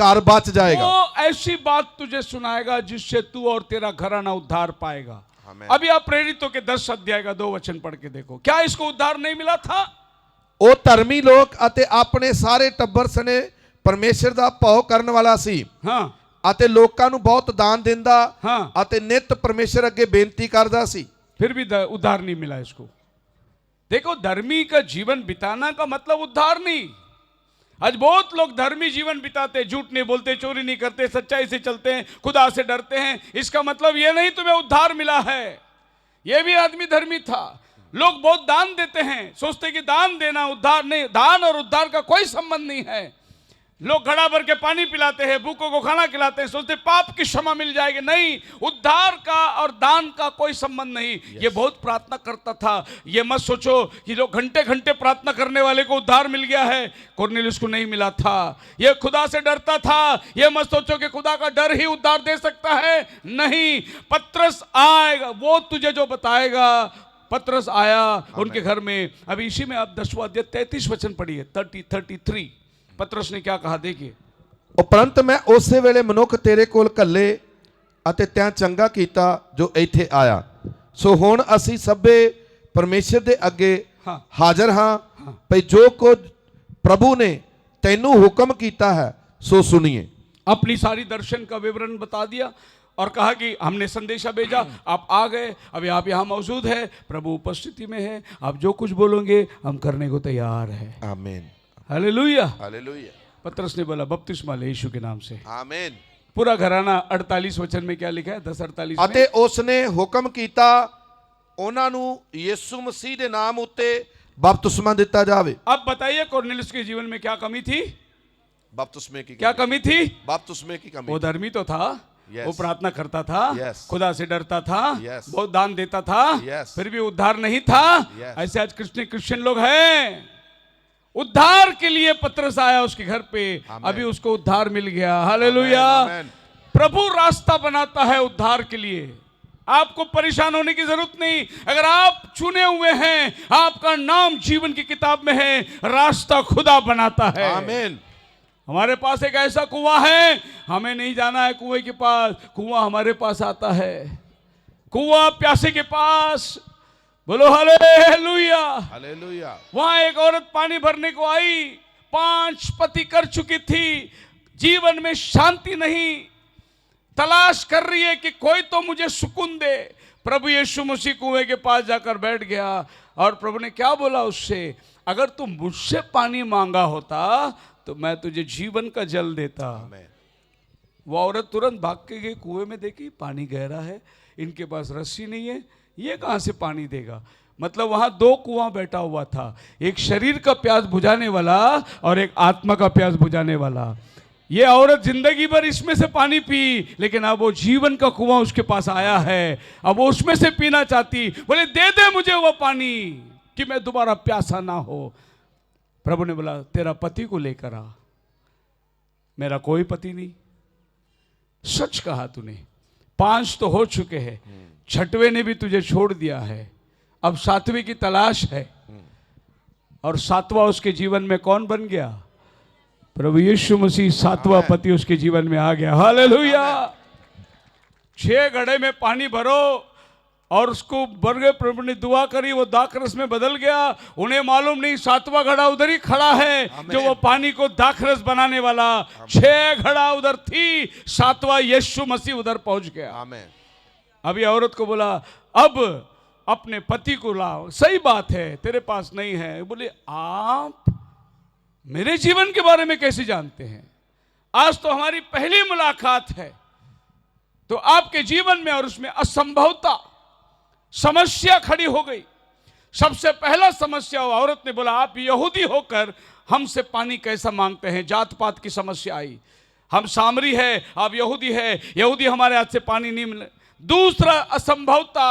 घर बच जाएगा। वो ऐसी बात तुझे सुनाएगा जिससे तू और तेरा घराना उद्धार पाएगा। आमीन। अभी आप प्रेरितों के 10 अध्याय का 2 वचन पढ़ के देखो, क्या इसको उद्धार नहीं मिला था? ਉਹ ਧਰਮੀ ਲੋਕ ਅਤੇ ਆਪਣੇ ਸਾਰੇ ਟੱਬਰ ਸਣੇ ਪਰਮੇਸ਼ਰ ਦਾ ਭਉ ਕਰਨ ਵਾਲਾ ਸੀ हाँ ਅਤੇ ਲੋਕਾਂ ਨੂੰ ਬਹੁਤ ਦਾਨ ਦਿੰਦਾ हाँ, ਅਤੇ ਨਿਤ ਪਰਮੇਸ਼ਰ ਅੱਗੇ ਬੇਨਤੀ ਕਰਦਾ ਸੀ। फिर भी उद्धार नहीं मिला इसको। देखो, धर्मी का जीवन बिताना का मतलब उद्धार नहीं। आज बहुत लोग धर्मी जीवन बिताते, झूठ नहीं बोलते, चोरी नहीं करते, सच्चाई से चलते हैं, खुदा से डरते हैं। इसका मतलब यह नहीं तुम्हें उद्धार मिला है। यह भी आदमी धर्मी था। लोग बहुत दान देते हैं, सोचते कि दान देना उद्धार नहीं। दान और उद्धार का कोई संबंध नहीं है। लोग घड़ा भर के पानी पिलाते हैं, भूखों को खाना खिलाते हैं, सोचते पाप की क्षमा मिल जाएगी। नहीं, उद्धार का और दान का कोई संबंध नहीं। ये बहुत प्रार्थना करता था। ये मत सोचो कि लोग घंटे घंटे प्रार्थना करने वाले को उद्धार मिल गया है, कुरनेलियुस को नहीं मिला था। ये खुदा से डरता था। ये मत सोचो कि खुदा का डर ही उद्धार दे सकता है। नहीं, पत्रस आएगा, वो तुझे जो बताएगा। पत्रस आया उनके घर में। अभी इसी में आप 10वां अध्याय 33 वचन पढ़िए, 33। पत्रस ने क्या कहा देखिए। ਉਪਰੰਤ ਮੈਂ ਉਸੇ ਵੇਲੇ ਮਨੁੱਖ ਤੇਰੇ ਕੋਲ ਘੱਲੇ ਅਤੇ ਤੈਂ ਚੰਗਾ ਕੀਤਾ ਜੋ ਇੱਥੇ ਆਇਆ। ਸੋ ਹੁਣ ਅਸੀਂ ਸਭੇ ਪਰਮੇਸ਼ਰ ਦੇ ਅੱਗੇ ਹਾਂ। ਹਾਜ਼ਰ ਹਾਂ ਭਈ ਜੋ ਕੁਝ ਪ੍ਰਭੂ ਨੇ ਤੈਨੂੰ ਹੁਕਮ ਕੀਤਾ ਹੈ ਸੋ ਸੁਣੀਏ। अपनी सारी दर्शन का विवरण बता दिया और कहा कि हमने संदेशा भेजा, आप आ गए, अभी आप यहाँ मौजूद है, प्रभु उपस्थिति में है, आप जो कुछ बोलोगे हम करने को तैयार है। आमीन, हालेलुया। हालेलुया, पतरस ने बोला बपतिस्मा ले यीशु के नाम से। आमीन। पूरा घराना 48 वचन में क्या लिखा है, 10:48 ਅਤੇ ਉਸਨੇ ਹੁਕਮ ਕੀਤਾ ਉਹਨਾਂ ਨੂੰ ਯਿਸੂ ਮਸੀਹ ਦੇ ਨਾਮ ਉੱਤੇ ਬਪਤਿਸਮਾ ਦਿੱਤਾ ਜਾਵੇ। अब बताइए कुरनेलियुस के जीवन में क्या कमी थी? बपतिस्मे की क्या कमी थी? बपतिस्मे की कमी। वो धर्मी तो था। Yes. वो प्रार्थना करता था, Yes. खुदा से डरता था, Yes. बहुत दान देता था, Yes. फिर भी उद्धार नहीं था। Yes. ऐसे आज क्रिश्चियन लोग हैं। उद्धार के लिए पत्रस आया उसके घर पे, Amen. अभी उसको उद्धार मिल गया। हालेलुया। Amen. प्रभु रास्ता बनाता है उद्धार के लिए। आपको परेशान होने की जरूरत नहीं। अगर आप चुने हुए हैं, आपका नाम जीवन की किताब में है, रास्ता खुदा बनाता है। आमीन। हमारे पास एक ऐसा कुआं है, हमें नहीं जाना है कुएं के पास, कुआं हमारे पास आता है। कुआं प्यासे के पास। बोलो हालेलुया। हालेलुया। वहां एक औरत पानी भरने को आई, 5 पति कर चुकी थी, जीवन में शांति नहीं, तलाश कर रही है कि कोई तो मुझे सुकून दे। प्रभु यीशु मसीह कुएं के पास जाकर बैठ गया और प्रभु ने क्या बोला उससे, अगर तू मुझसे पानी मांगा होता तो मैं तुझे जीवन का जल देता। वो औरत तुरंत भाग के गई, कुएं में देखी पानी गहरा है, इनके पास रस्सी नहीं है, ये कहां से पानी देगा। मतलब वहां 2 कुआं बैठा हुआ था, एक शरीर का प्यास बुझाने वाला और एक आत्मा का प्यास बुझाने वाला। ये औरत जिंदगी भर इसमें से पानी पी, लेकिन अब वो जीवन का कुआं उसके पास आया है, अब वो उसमें से पीना चाहती। बोले दे दे मुझे वो पानी कि मैं दोबारा प्यासा ना हो। प्रभु ने बोला तेरा पति को लेकर आ। मेरा कोई पति नहीं। सच कहा तूने, 5 तो हो चुके हैं, 6वें ने भी तुझे छोड़ दिया है, अब 7वें की तलाश है। और 7वां उसके जीवन में कौन बन गया? प्रभु यीशु मसीह 7वां पति उसके जीवन में आ गया। हालेलुया। 6 घड़े में पानी भरो और उसको भर गए। प्रभु ने दुआ करी, वो दाखरस में बदल गया। उन्हें मालूम नहीं 7वां घड़ा उधर ही खड़ा है जो वो पानी को दाखरस बनाने वाला। 6 घड़ा उधर थी, 7वां यीशु मसीह उधर पहुंच गया। आमीन। अभी औरत को बोला अब अपने पति को लाओ। सही बात है, तेरे पास नहीं है। बोले आप मेरे जीवन के बारे में कैसे जानते हैं? आज तो हमारी पहली मुलाकात है। तो आपके जीवन में और उसमें असंभवता समस्या खड़ी हो गई। सबसे पहला समस्या वो औरत ने बोला आप यहूदी होकर हमसे पानी कैसा मांगते हैं? जात पात की समस्या आई। हम सामरी है, आप यहूदी है, यहूदी हमारे हाथ से पानी नहीं मिले। दूसरा असंभवता,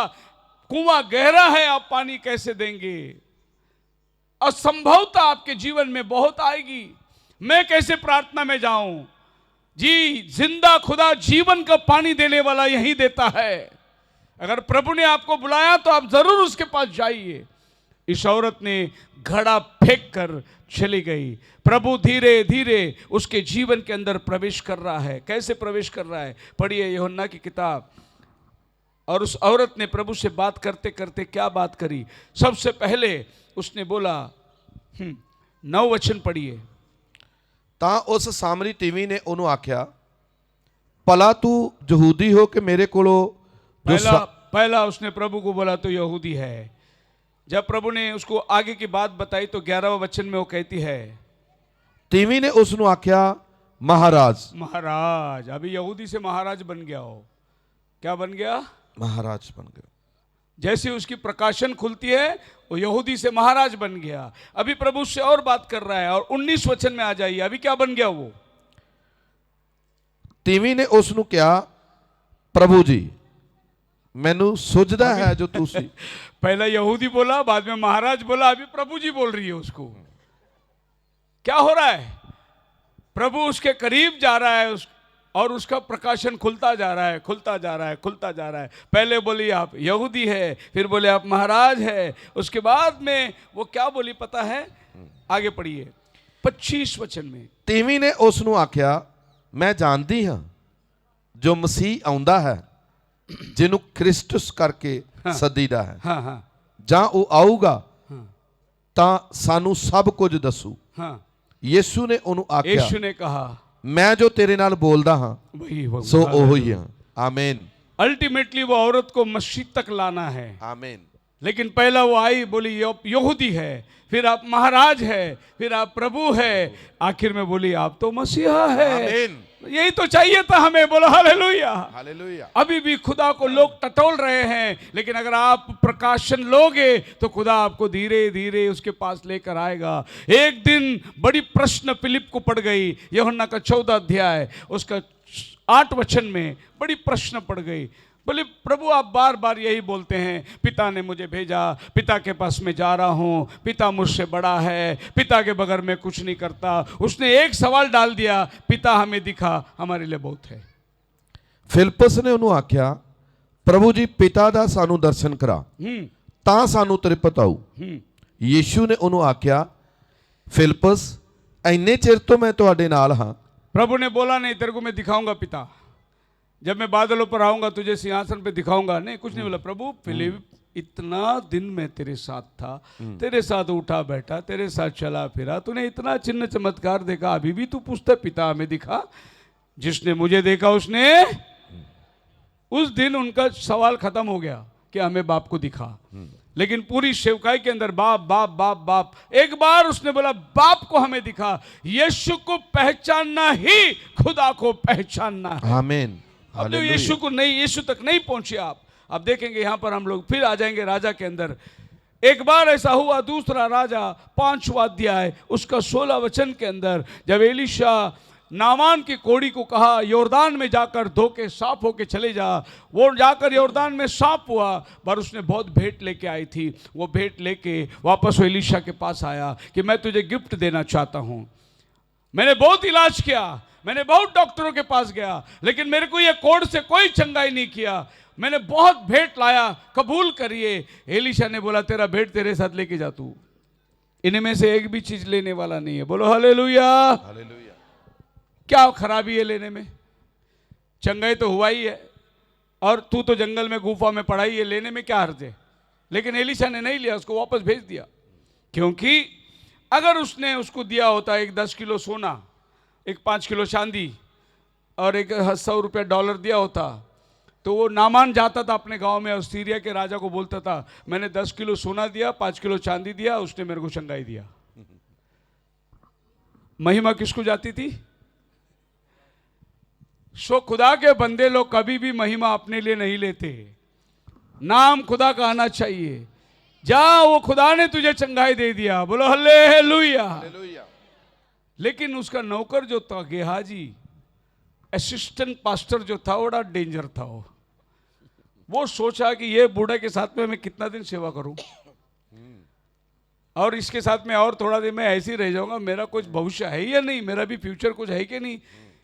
कुआं गहरा है, आप पानी कैसे देंगे? असंभवता आपके जीवन में बहुत आएगी। मैं कैसे प्रार्थना में जाऊं? जी, जिंदा खुदा जीवन का पानी देने वाला यही देता है। अगर प्रभु ने आपको बुलाया तो आप जरूर उसके पास जाइए। इस औरत ने घड़ा फेंक कर चली गई। प्रभु धीरे धीरे उसके जीवन के अंदर प्रवेश कर रहा है। कैसे प्रवेश कर रहा है? पढ़िए यूहन्ना की किताब। और उस औरत ने प्रभु से बात करते करते क्या बात करी? सबसे पहले उसने बोला, 9 वचन पढ़िए। ਤਾਂ ਉਸ ਸਾਮਰੀ ਟੀਵੀ ਨੇ ਉਹਨੂੰ ਆਖਿਆ, ਭਲਾ ਤੂੰ ਯਹੂਦੀ ਹੋ ਕਿ ਮੇਰੇ ਕੋਲੋਂ पहला उसने प्रभु को बोला तो यहूदी है। जब प्रभु ने उसको आगे की बात बताई तो 11वें वचन में वो कहती है, ਟੀਵੀ ਨੇ ਉਸ ਨੂੰ ਆਖਿਆ, महाराज। महाराज। अभी यहूदी से महाराज बन गया हो। क्या बन गया? महाराज बन गया। जैसे उसकी प्रकाशन खुलती है वो यहूदी से महाराज बन गया। अभी प्रभु से और बात कर रहा है और 19 वचन में आ जाइए। अभी क्या बन गया वो? ਟੀਵੀ ਨੇ ਉਸ ਨੂੰ ਕਿਹਾ, प्रभु जी ਮੈਨੂੰ ਸੁਝਦਾ ਹੈ ਜੋ ਤੁਸੀਂ। पहला यहूदी बोला, बाद में महाराज बोला, अभी प्रभु जी बोल रही है उसको। क्या हो रहा है? प्रभु उसके करीब जा रहा है और उसका प्रकाशन खुलता जा रहा है, खुलता जा रहा है, खुलता जा रहा है। पहले बोली आप यहूदी है, फिर बोले आप महाराज है, उसके बाद में वो क्या बोली पता है? आगे पढ़िए 25 वचन में। ਟੀਵੀ ਨੇ ਉਸ ਨੂੰ ਆਖਿਆ, ਮੈਂ ਜਾਣਦੀ ਹਾਂ ਜੋ ਮਸੀਹ ਆਉਂਦਾ ਹੈ, ਜਿਹਨੂੰ ਕ੍ਰਿਸਟਸ ਕਰਕੇ ਸੱਦੀਦਾ ਹੈ। हाँ हाँ ਜਾਂ ਉਹ ਆਊਗਾ ਤਾਂ ਸਾਨੂੰ ਸਭ ਕੁਝ ਦੱਸੂ। हाँ। ਯीशु ਨੇ ਉਹਨੂੰ ਆਖਿਆ, यीशु ने कहा, ਮੈਂ ਜੋ ਤੇਰੇ ਨਾਲ ਬੋਲਦਾ ਹਾਂ वही ਸੋ ਉਹੀ ਹਾਂ। आमीन। अल्टीमेटली वो औरत को मस्जिद तक लाना है। आमीन। लेकिन पहला वो आई, बोली यहूदी है, फिर आप महाराज है, फिर आप प्रभु है, आखिर में बोली आप तो मसीहा है। आमीन। यही तो चाहिए था हमें। बोलो हालेलुया। हालेलुया। अभी भी खुदा को लोग टटोल रहे हैं, लेकिन अगर आप प्रकाशन लोगे तो खुदा आपको धीरे धीरे उसके पास लेकर आएगा। एक दिन बड़ी प्रश्न फिलिप को पड़ गई। यूहन्ना का 14 अध्याय उसका 8 वचन में बड़ी प्रश्न पड़ गई। बोले प्रभु आप बार बार यही बोलते हैं, पिता ने मुझे भेजा, पिता के पास मैं जा रहा हूँ, पिता मुझसे बड़ा है, पिता के बगैर मैं कुछ नहीं करता। उसने एक सवाल डाल दिया, पिता हमें दिखा, हमारे लिए बहुत है। ਫਿਲਿਪਸ ਨੇ ਉਹਨੂੰ ਆਖਿਆ, ਪ੍ਰਭੂ ਜੀ ਪਿਤਾ ਦਾ ਸਾਨੂੰ ਦਰਸ਼ਨ ਕਰਾ ਤਾਂ ਸਾਨੂੰ ਤ੍ਰਿਪਤ ਆਊ। ਯੀਸ਼ੂ ਨੇ ਉਹਨੂੰ ਆਖਿਆ, ਫਿਲਿਪਸ ਇੰਨੇ ਚਿਰ ਤੋਂ ਮੈਂ ਤੁਹਾਡੇ ਨਾਲ ਹਾਂ। प्रभु ने बोला नहीं तेरे को मैं दिखाऊंगा पिता, जब मैं बादलों पर आऊंगा तुझे सिंहासन पे दिखाऊंगा। नहीं, कुछ नहीं बोला। प्रभु फिलिप इतना दिन में तेरे साथ था, तेरे साथ उठा बैठा, तेरे साथ चला फिरा, तूने इतना चिन्ह चमत्कार देखा, अभी भी तू पूछता पिता हमें दिखा। जिसने मुझे देखा उसने, उस दिन उनका सवाल खत्म हो गया कि हमें बाप को दिखा। लेकिन पूरी सेवकाई के अंदर बाप बाप बाप बाप, एक बार उसने बोला बाप को हमें दिखा। यीशु को पहचानना ही खुदा को पहचानना है। आमीन। अब जो यीशु को नहीं, यीशु तक नहीं पहुंचे आप देखेंगे यहां पर हम लोग फिर आ जाएंगे राजा के अंदर। एक बार ऐसा हुआ, दूसरा राजा 5वां अध्याय उसका 16 वचन के अंदर, जब एलीशा नामान की कोड़ी को कहा योरदान में जाकर धो के साफ होके चले जा, वो जाकर योरदान में साफ हुआ, पर उसने बहुत भेंट लेके आई थी। वो भेंट लेके वापस वो एलीशा के पास आया कि मैं तुझे गिफ्ट देना चाहता हूं। मैंने बहुत इलाज किया, मैंने बहुत डॉक्टरों के पास गया, लेकिन मेरे को ये कोड़ से कोई चंगाई नहीं किया। मैंने बहुत भेंट लाया, कबूल करिए। एलीशा ने बोला तेरा भेंट तेरे साथ लेके जा, तू इनमें से एक भी चीज लेने वाला नहीं है। बोलो हालेलुया। हालेलुया। क्या खराबी है लेने में? चंगाई तो हुआ ही है, और तू तो जंगल में गुफा में पड़ा ही है, लेने में क्या हर्ज है? लेकिन एलीशा ने नहीं लिया, उसको वापस भेज दिया। क्योंकि अगर उसने उसको दिया होता एक 10 किलो सोना, एक 5 किलो चांदी और एक 100 रुपया डॉलर दिया होता, तो वो नामान जाता था अपने गांव में और सीरिया के राजा को बोलता था मैंने 10 किलो सोना दिया, 5 किलो चांदी दिया, उसने मेरे को चंगाई दिया। महिमा किसको जाती थी? सो खुदा के बंदे लोग कभी भी महिमा अपने लिए नहीं लेते, नाम खुदा का आना चाहिए। जा, वो खुदा ने तुझे चंगाई दे दिया, बोलो हालेलुया। लेकिन उसका नौकर जो था गेहाजी, असिस्टेंट पास्टर जो था, बड़ा डेंजर था। वो सोचा कि ये बूढ़े के साथ में मैं कितना दिन सेवा करूं, और इसके साथ में और थोड़ा दिन मैं ऐसे ही रह जाऊंगा, मेरा कुछ भविष्य है या नहीं, मेरा भी फ्यूचर कुछ है कि नहीं।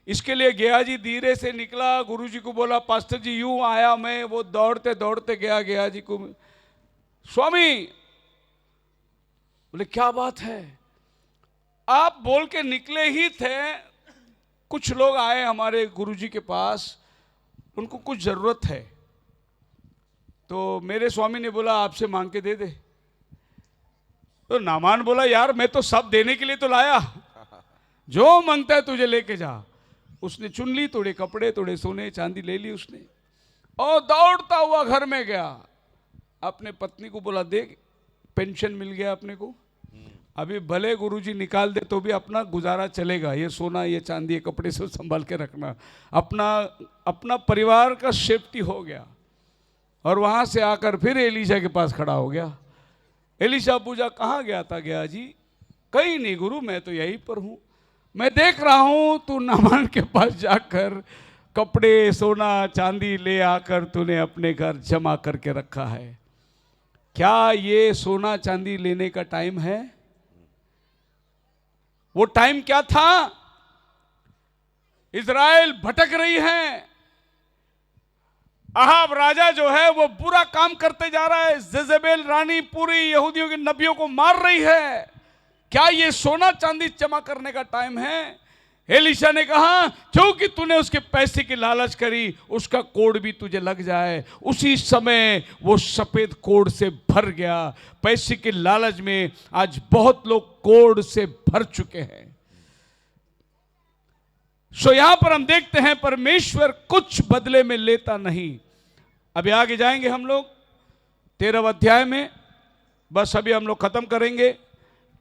इसके लिए गेहाजी धीरे से निकला, गुरुजी को बोला पास्टर जी यूं आया मैं। वो दौड़ते दौड़ते गया गेहाजी को, स्वामी बोले क्या बात है, आप बोल के निकले ही थे, कुछ लोग आए हमारे गुरुजी के पास, उनको कुछ जरूरत है, तो मेरे स्वामी ने बोला आपसे मांग के दे दे। तो नामान बोला यार मैं तो सब देने के लिए तो लाया, जो मांगता है तुझे लेके जा। उसने चुन ली, थोड़े कपड़े थोड़े सोने चांदी ले ली उसने, और दौड़ता हुआ घर में गया। अपने पत्नी को बोला देख पेंशन मिल गया अपने को, अभी भले गुरुजी निकाल दे तो भी अपना गुजारा चलेगा, ये सोना ये चांदी ये कपड़े से संभाल के रखना, अपना परिवार का सेफ्टी हो गया। और वहां से आकर फिर एलिशा के पास खड़ा हो गया। एलिशा पूछा कहाँ गया था? गया जी कहीं नहीं गुरु, मैं तो यहीं पर हूँ, मैं देख रहा हूँ तू नामान के पास जाकर कपड़े सोना चांदी ले आकर तूने अपने घर जमा करके रखा है, क्या ये सोना चांदी लेने का टाइम है? वो टाइम क्या था? इज़राइल भटक रही है, अहाब राजा जो है वो बुरा काम करते जा रहा है, जेजेबेल रानी पूरी यहूदियों के नबियों को मार रही है, क्या ये सोना चांदी जमा करने का टाइम है? एलिशा ने कहा क्योंकि तूने उसके पैसे की लालच करी, उसका कोड़ भी तुझे लग जाए। उसी समय वो सफेद कोड़ से भर गया। पैसे के लालच में आज बहुत लोग कोड़ से भर चुके हैं। सो यहां पर हम देखते हैं परमेश्वर कुछ बदले में लेता नहीं। अभी आगे जाएंगे हम लोग 13वें अध्याय में, बस अभी हम लोग खत्म करेंगे,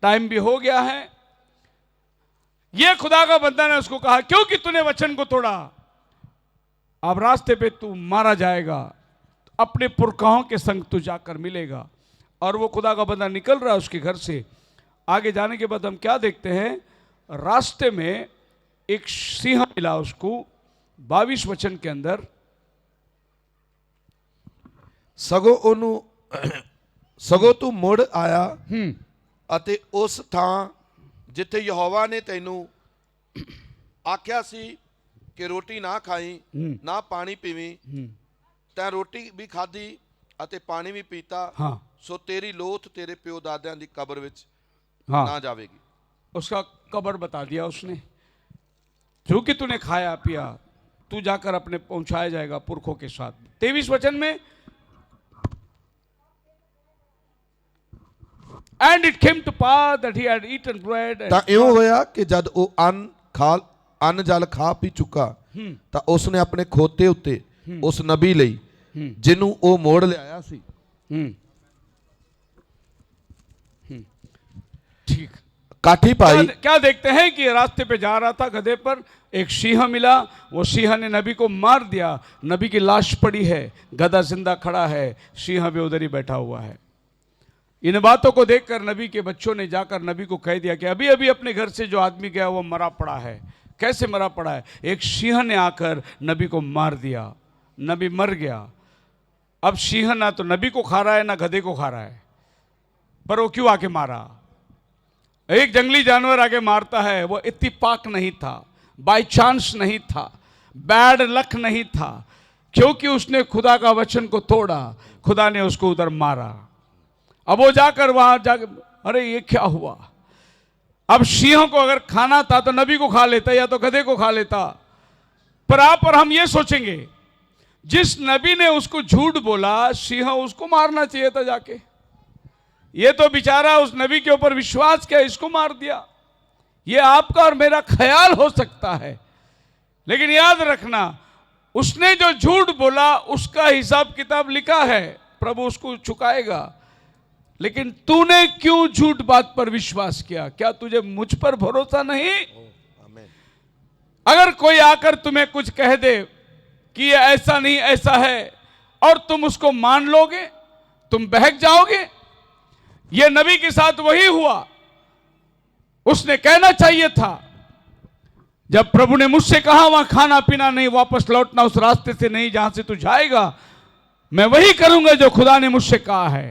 टाइम भी हो गया है। यह खुदा का बंदा ने उसको कहा क्योंकि तूने वचन को तोड़ा, अब रास्ते पे तू मारा जाएगा, अपने पुरखाओं के संग तू जाकर मिलेगा। और वो खुदा का बंदा निकल रहा है उसके घर से। आगे जाने के बाद हम क्या देखते हैं, रास्ते में एक सिंह मिला उसको। 22 वचन के अंदर, ਸਗੋਂ ਤੂੰ ਮੁੜ ਆਇਆ ਅਤੇ ਉਸ ਥਾਂ ਜਿੱਥੇ ਯਹੋਵਾ ਨੇ ਤੈਨੂੰ ਆਖਿਆ ਸੀ ਕਿ ਰੋਟੀ ਨਾ ਖਾਈ ਨਾ ਪਾਣੀ ਪੀਵੀਂ, ਤੈਂ ਰੋਟੀ ਵੀ ਖਾਧੀ ਅਤੇ ਪਾਣੀ ਵੀ ਪੀਤਾ, ਸੋ ਤੇਰੀ ਲੋਥ ਤੇਰੇ ਪਿਓ ਦਾਦਿਆਂ ਦੀ ਕਬਰ ਵਿੱਚ ना जावेगी। उसका कब्र बता दिया उसने, जो कि तूने खाया पिया तू जाकर अपने पहुंचाया जाएगा पुरखों के साथ। 23 वचन में, and it came to pass that he had eaten bread ਤਾਂ ਇਉਂ ਹੋਇਆ ਕਿ ਜਦ ਉਹ ਅੰਨ ਜਲ ਖਾ ਪੀ ਚੁੱਕਾ ਤਾਂ ਉਸਨੇ ਆਪਣੇ ਖੋਤੇ ਉੱਤੇ ਉਸ ਨਬੀ ਲਈ ਜਿਹਨੂੰ ਉਹ ਮੋੜ ਲਿਆਇਆ ਸੀ। ठीक, काठी पाई। क्या देखते हैं कि रास्ते पे जा रहा था गधे पर, एक सिंह मिला, वो सिंह ने नबी को मार दिया। नबी की लाश पड़ी है, गधा जिंदा खड़ा है, सिंह भी उधर ही बैठा हुआ है। इन बातों को देखकर नबी के बच्चों ने जाकर नबी को कह दिया कि अभी अभी अपने घर से जो आदमी गया वो मरा पड़ा है। कैसे मरा पड़ा है? एक सिंह ने आकर नबी को मार दिया, नबी मर गया। अब सिंह ना तो नबी को खा रहा है ना गधे को खा रहा है, पर वो क्यों आके मारा? एक जंगली जानवर आके मारता है, वो इत्तेफाक नहीं था, बाय चांस नहीं था, बैड लक नहीं था, क्योंकि उसने खुदा का वचन को तोड़ा, खुदा ने उसको उधर मारा। अब वो जाकर वहां जाकर, अरे ये क्या हुआ? अब सिंह को अगर खाना था तो नबी को खा लेता या तो गधे को खा लेता। पर आप और हम ये सोचेंगे, जिस नबी ने उसको झूठ बोला, सिंह उसको मारना चाहिए था जाके। ये तो बेचारा उस नबी के ऊपर विश्वास किया, इसको मार दिया। ये आपका और मेरा ख्याल हो सकता है, लेकिन याद रखना उसने जो झूठ बोला उसका हिसाब किताब लिखा है, प्रभु उसको चुकाएगा। लेकिन तूने क्यों झूठ बात पर विश्वास किया? क्या तुझे मुझ पर भरोसा नहीं? अगर कोई आकर तुम्हें कुछ कह दे कि ये ऐसा नहीं ऐसा है और तुम उसको मान लोगे, तुम बहक जाओगे। यह नबी के साथ वही हुआ। उसने कहना चाहिए था, जब प्रभु ने मुझसे कहा वहां खाना पीना नहीं, वापस लौटना उस रास्ते से नहीं जहां से तू जाएगा, मैं वही करूंगा जो खुदा ने मुझसे कहा है।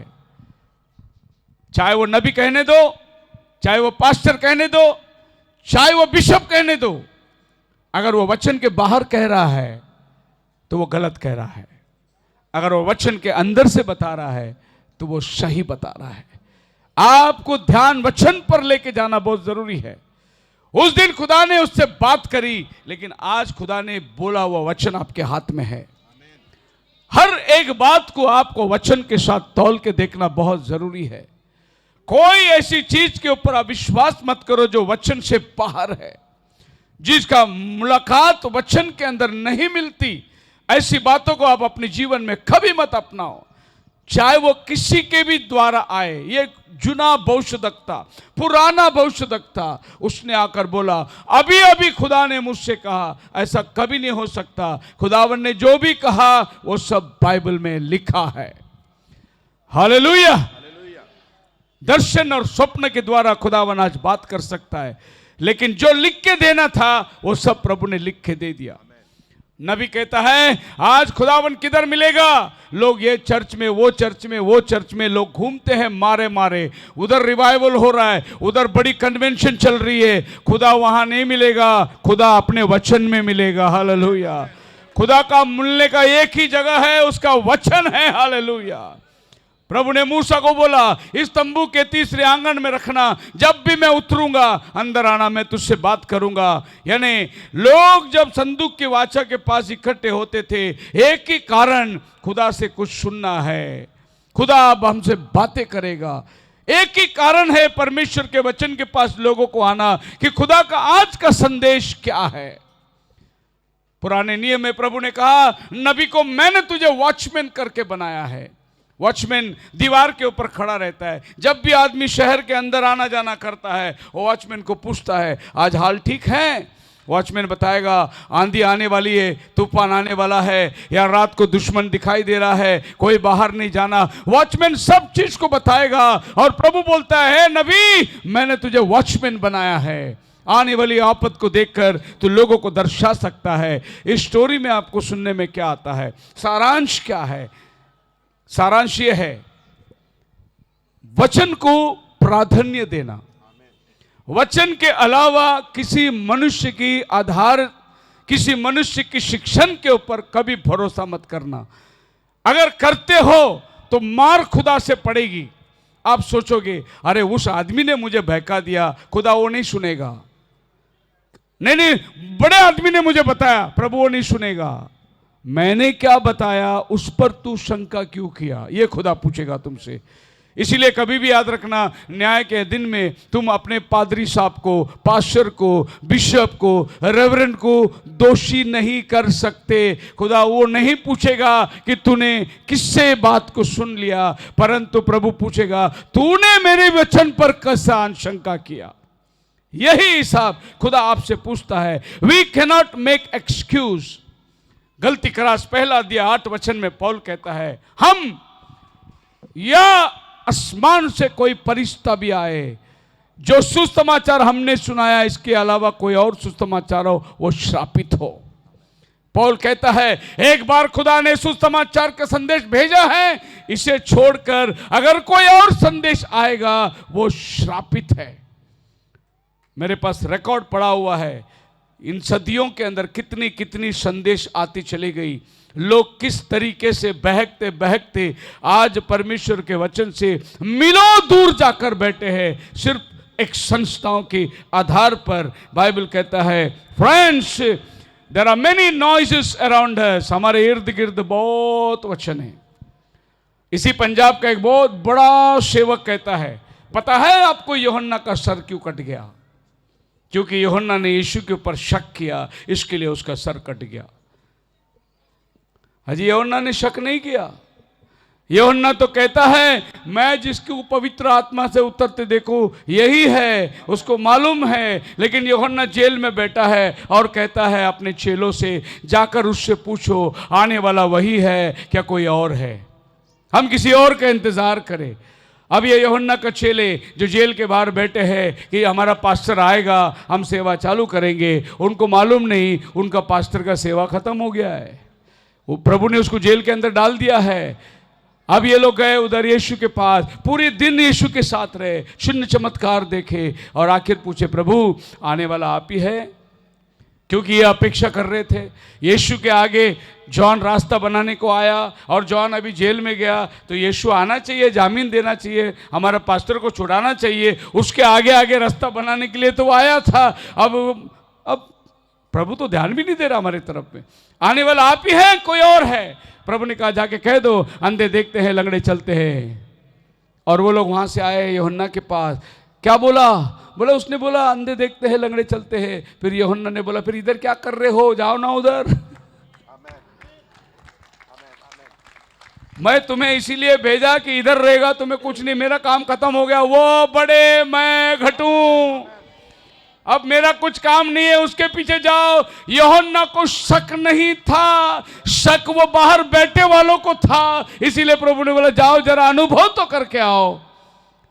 चाहे वो नबी कहने दो, चाहे वो पास्टर कहने दो, चाहे वो बिशप कहने दो, अगर वो वचन के बाहर कह रहा है तो वो गलत कह रहा है। अगर वो वचन के अंदर से बता रहा है तो वो सही बता रहा है। आपको ध्यान वचन पर लेके जाना बहुत जरूरी है। उस दिन खुदा ने उससे बात करी, लेकिन आज खुदा ने बोला हुआ वचन आपके हाथ में है। हर एक बात को आपको वचन के साथ तौल के देखना बहुत जरूरी है। कोई ऐसी चीज के ऊपर अविश्वास मत करो जो वचन से बाहर है, जिसका मुलाकात वचन के अंदर नहीं मिलती। ऐसी बातों को आप अपने जीवन में कभी मत अपनाओ, चाहे वो किसी के भी द्वारा आए। ये जुना भविष्यद्वक्ता, पुराना भविष्यद्वक्ता, उसने आकर बोला अभी अभी खुदा ने मुझसे कहा। ऐसा कभी नहीं हो सकता। खुदावन ने जो भी कहा वो सब बाइबल में लिखा है। हालेलुया। दर्शन और स्वप्न के द्वारा खुदावन आज बात कर सकता है, लेकिन जो लिख के देना था वो सब प्रभु ने लिख के दे दिया। नबी कहता है आज खुदावन किधर मिलेगा? लोग ये चर्च में, वो चर्च में, वो चर्च में लोग घूमते हैं मारे मारे। उधर रिवाइवल हो रहा है, उधर बड़ी कन्वेंशन चल रही है। खुदा वहां नहीं मिलेगा, खुदा अपने वचन में मिलेगा। हालेलुया। खुदा का मिलने का एक ही जगह है, उसका वचन है। हालेलुया। प्रभु ने मूसा को बोला इस तंबू के तीसरे आंगन में रखना, जब भी मैं उतरूंगा अंदर आना, मैं तुझसे बात करूंगा। यानी लोग जब संदूक के वाचा के पास इकट्ठे होते थे, एक ही कारण, खुदा से कुछ सुनना है। खुदा अब हमसे बातें करेगा। एक ही कारण है परमेश्वर के वचन के पास लोगों को आना कि खुदा का आज का संदेश क्या है। पुराने नियम में प्रभु ने कहा नबी को मैंने तुझे वॉचमैन करके बनाया है। वॉचमैन दीवार के ऊपर खड़ा रहता है। जब भी आदमी शहर के अंदर आना जाना करता है, वो वॉचमैन को पूछता है आज हाल ठीक है? वॉचमैन बताएगा आंधी आने वाली है, तूफान आने वाला है, या रात को दुश्मन दिखाई दे रहा है, कोई बाहर नहीं जाना। वॉचमैन सब चीज को बताएगा। और प्रभु बोलता है नबी मैंने तुझे वॉचमैन बनाया है। आने वाली आफत को देखकर तू लोगों को दर्शा सकता है। इस स्टोरी में आपको सुनने में क्या आता है? सारांश क्या है? सारांश ये है वचन को प्राधान्य देना। वचन के अलावा किसी मनुष्य की आधार, किसी मनुष्य की शिक्षण के ऊपर कभी भरोसा मत करना। अगर करते हो तो मार खुदा से पड़ेगी। आप सोचोगे अरे उस आदमी ने मुझे बहका दिया, खुदा वो नहीं सुनेगा। नहीं, बड़े आदमी ने मुझे बताया, प्रभु वो नहीं सुनेगा। मैंने क्या बताया उस पर तू शंका क्यों किया, ये खुदा पूछेगा तुमसे। इसीलिए कभी भी याद रखना, न्याय के दिन में तुम अपने पादरी साहब को, पास्टर को, बिशप को, रेवरेंड को दोषी नहीं कर सकते। खुदा वो नहीं पूछेगा कि तूने किससे बात को सुन लिया, परंतु प्रभु पूछेगा तूने मेरे वचन पर कैसा शंका किया। यही हिसाब खुदा आपसे पूछता है। We cannot make excuse. गलती करास पहला अध्याय 8 वचन में पौल कहता है हम या आसमान से कोई फरिश्ता भी आए, जो सुसमाचार हमने सुनाया इसके अलावा कोई और सुसमाचार हो वो श्रापित हो। पौल कहता है एक बार खुदा ने सुसमाचार का संदेश भेजा है, इसे छोड़कर अगर कोई और संदेश आएगा वो श्रापित है। मेरे पास रिकॉर्ड पड़ा हुआ है, इन सदियों के अंदर कितनी कितनी संदेश आती चली गई। लोग किस तरीके से बहकते बहकते आज परमेश्वर के वचन से मीलों दूर जाकर बैठे हैं, सिर्फ एक संस्थाओं के आधार पर। बाइबल कहता है friends there are many noises around us. हमारे इर्द गिर्द बहुत वचन है। इसी पंजाब का एक बहुत बड़ा सेवक कहता है पता है आपको यूहन्ना का सर क्यों कट गया? क्योंकि यूहन्ना ने यीशु के ऊपर शक किया, इसके लिए उसका सर कट गया। हाजी यूहन्ना ने शक नहीं किया। यूहन्ना तो कहता है मैं जिसको पवित्र आत्मा से उतरते देखूं यही है, उसको मालूम है। लेकिन यूहन्ना जेल में बैठा है और कहता है अपने चेलों से जाकर उससे पूछो आने वाला वही है क्या कोई और है? हम किसी और का इंतजार करें। अब ये यूहन्ना का चेले जो जेल के बाहर बैठे हैं कि हमारा पास्टर आएगा, हम सेवा चालू करेंगे, उनको मालूम नहीं उनका पास्टर का सेवा खत्म हो गया है। वो प्रभु ने उसको जेल के अंदर डाल दिया है। अब ये लोग गए उधर यीशु के पास, पूरे दिन यीशु के साथ रहे, चिन्ह चमत्कार देखे और आखिर पूछे प्रभु आने वाला आप ही है क्योंकि ये अपेक्षा कर रहे थे। यीशु के आगे जॉन रास्ता बनाने को आया और जॉन अभी जेल में गया, तो यीशु आना चाहिए, जामीन देना चाहिए, हमारा पास्टर को छुड़ाना चाहिए, उसके आगे आगे रास्ता बनाने के लिए तो वो आया था। अब प्रभु तो ध्यान भी नहीं दे रहा हमारी तरफ में, आने वाला आप ही है, कोई और है। प्रभु ने कहा जाके कह दो अंधे देखते हैं, लंगड़े चलते हैं। और वो लोग वहां से आए यूहन्ना के पास, क्या बोला? बोला, उसने बोला अंधे देखते हैं, लंगड़े चलते हैं। फिर यूहन्ना ने बोला, फिर इधर क्या कर रहे हो, जाओ ना उधर। मैं तुम्हें इसीलिए भेजा कि इधर रहेगा तुम्हें कुछ नहीं, मेरा काम खत्म हो गया। वो बड़े मैं घटूं, अब मेरा कुछ काम नहीं है, उसके पीछे जाओ। यूहन्ना को शक नहीं था, शक वो बाहर बैठे वालों को था। इसीलिए प्रभु ने बोला जाओ जरा अनुभव तो करके आओ,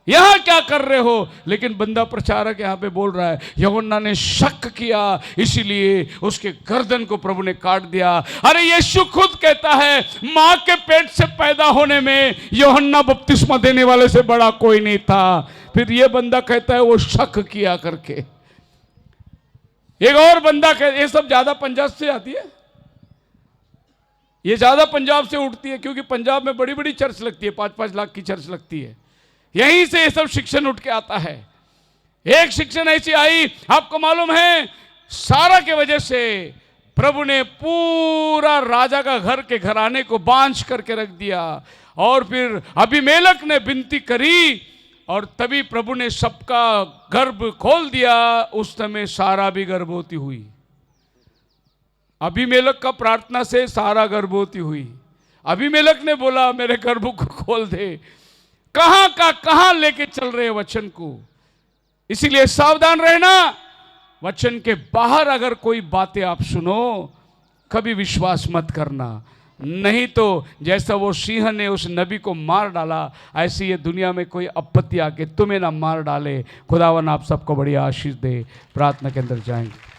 यहां क्या कर रहे हो। लेकिन बंदा प्रचारक यहां पे बोल रहा है यूहन्ना ने शक किया, इसीलिए उसके गर्दन को प्रभु ने काट दिया। अरे यीशु खुद कहता है मां के पेट से पैदा होने में यूहन्ना बपतिस्मा देने वाले से बड़ा कोई नहीं था। फिर ये बंदा कहता है वो शक किया करके। एक और बंदा ये सब ज्यादा पंजाब से आती है, ये ज्यादा पंजाब से उठती है, क्योंकि पंजाब में बड़ी बड़ी चर्च लगती है, 5-5 लाख की चर्च लगती है, यहीं से ये सब शिक्षण उठ के आता है। एक शिक्षण ऐसी आई, आपको मालूम है, सारा के वजह से प्रभु ने पूरा राजा का घर के घराने को बांझ करके रख दिया। और फिर अबीमेलेक ने विनती करी और तभी प्रभु ने सबका गर्भ खोल दिया। उस समय सारा भी गर्भवती हुई। अबीमेलेक का प्रार्थना से सारा गर्भवती हुई। अबीमेलेक ने बोला मेरे गर्भ को खोल दे। कहां का कहां लेके चल रहे वचन को। इसीलिए सावधान रहना, वचन के बाहर अगर कोई बातें आप सुनो कभी विश्वास मत करना, नहीं तो जैसा वो सिंह ने उस नबी को मार डाला, ऐसी ये दुनिया में कोई आपत्ति आके तुम्हें ना मार डाले। खुदावन आप सबको बड़ी आशीष दे। प्रार्थना के अंदर जाएंगे।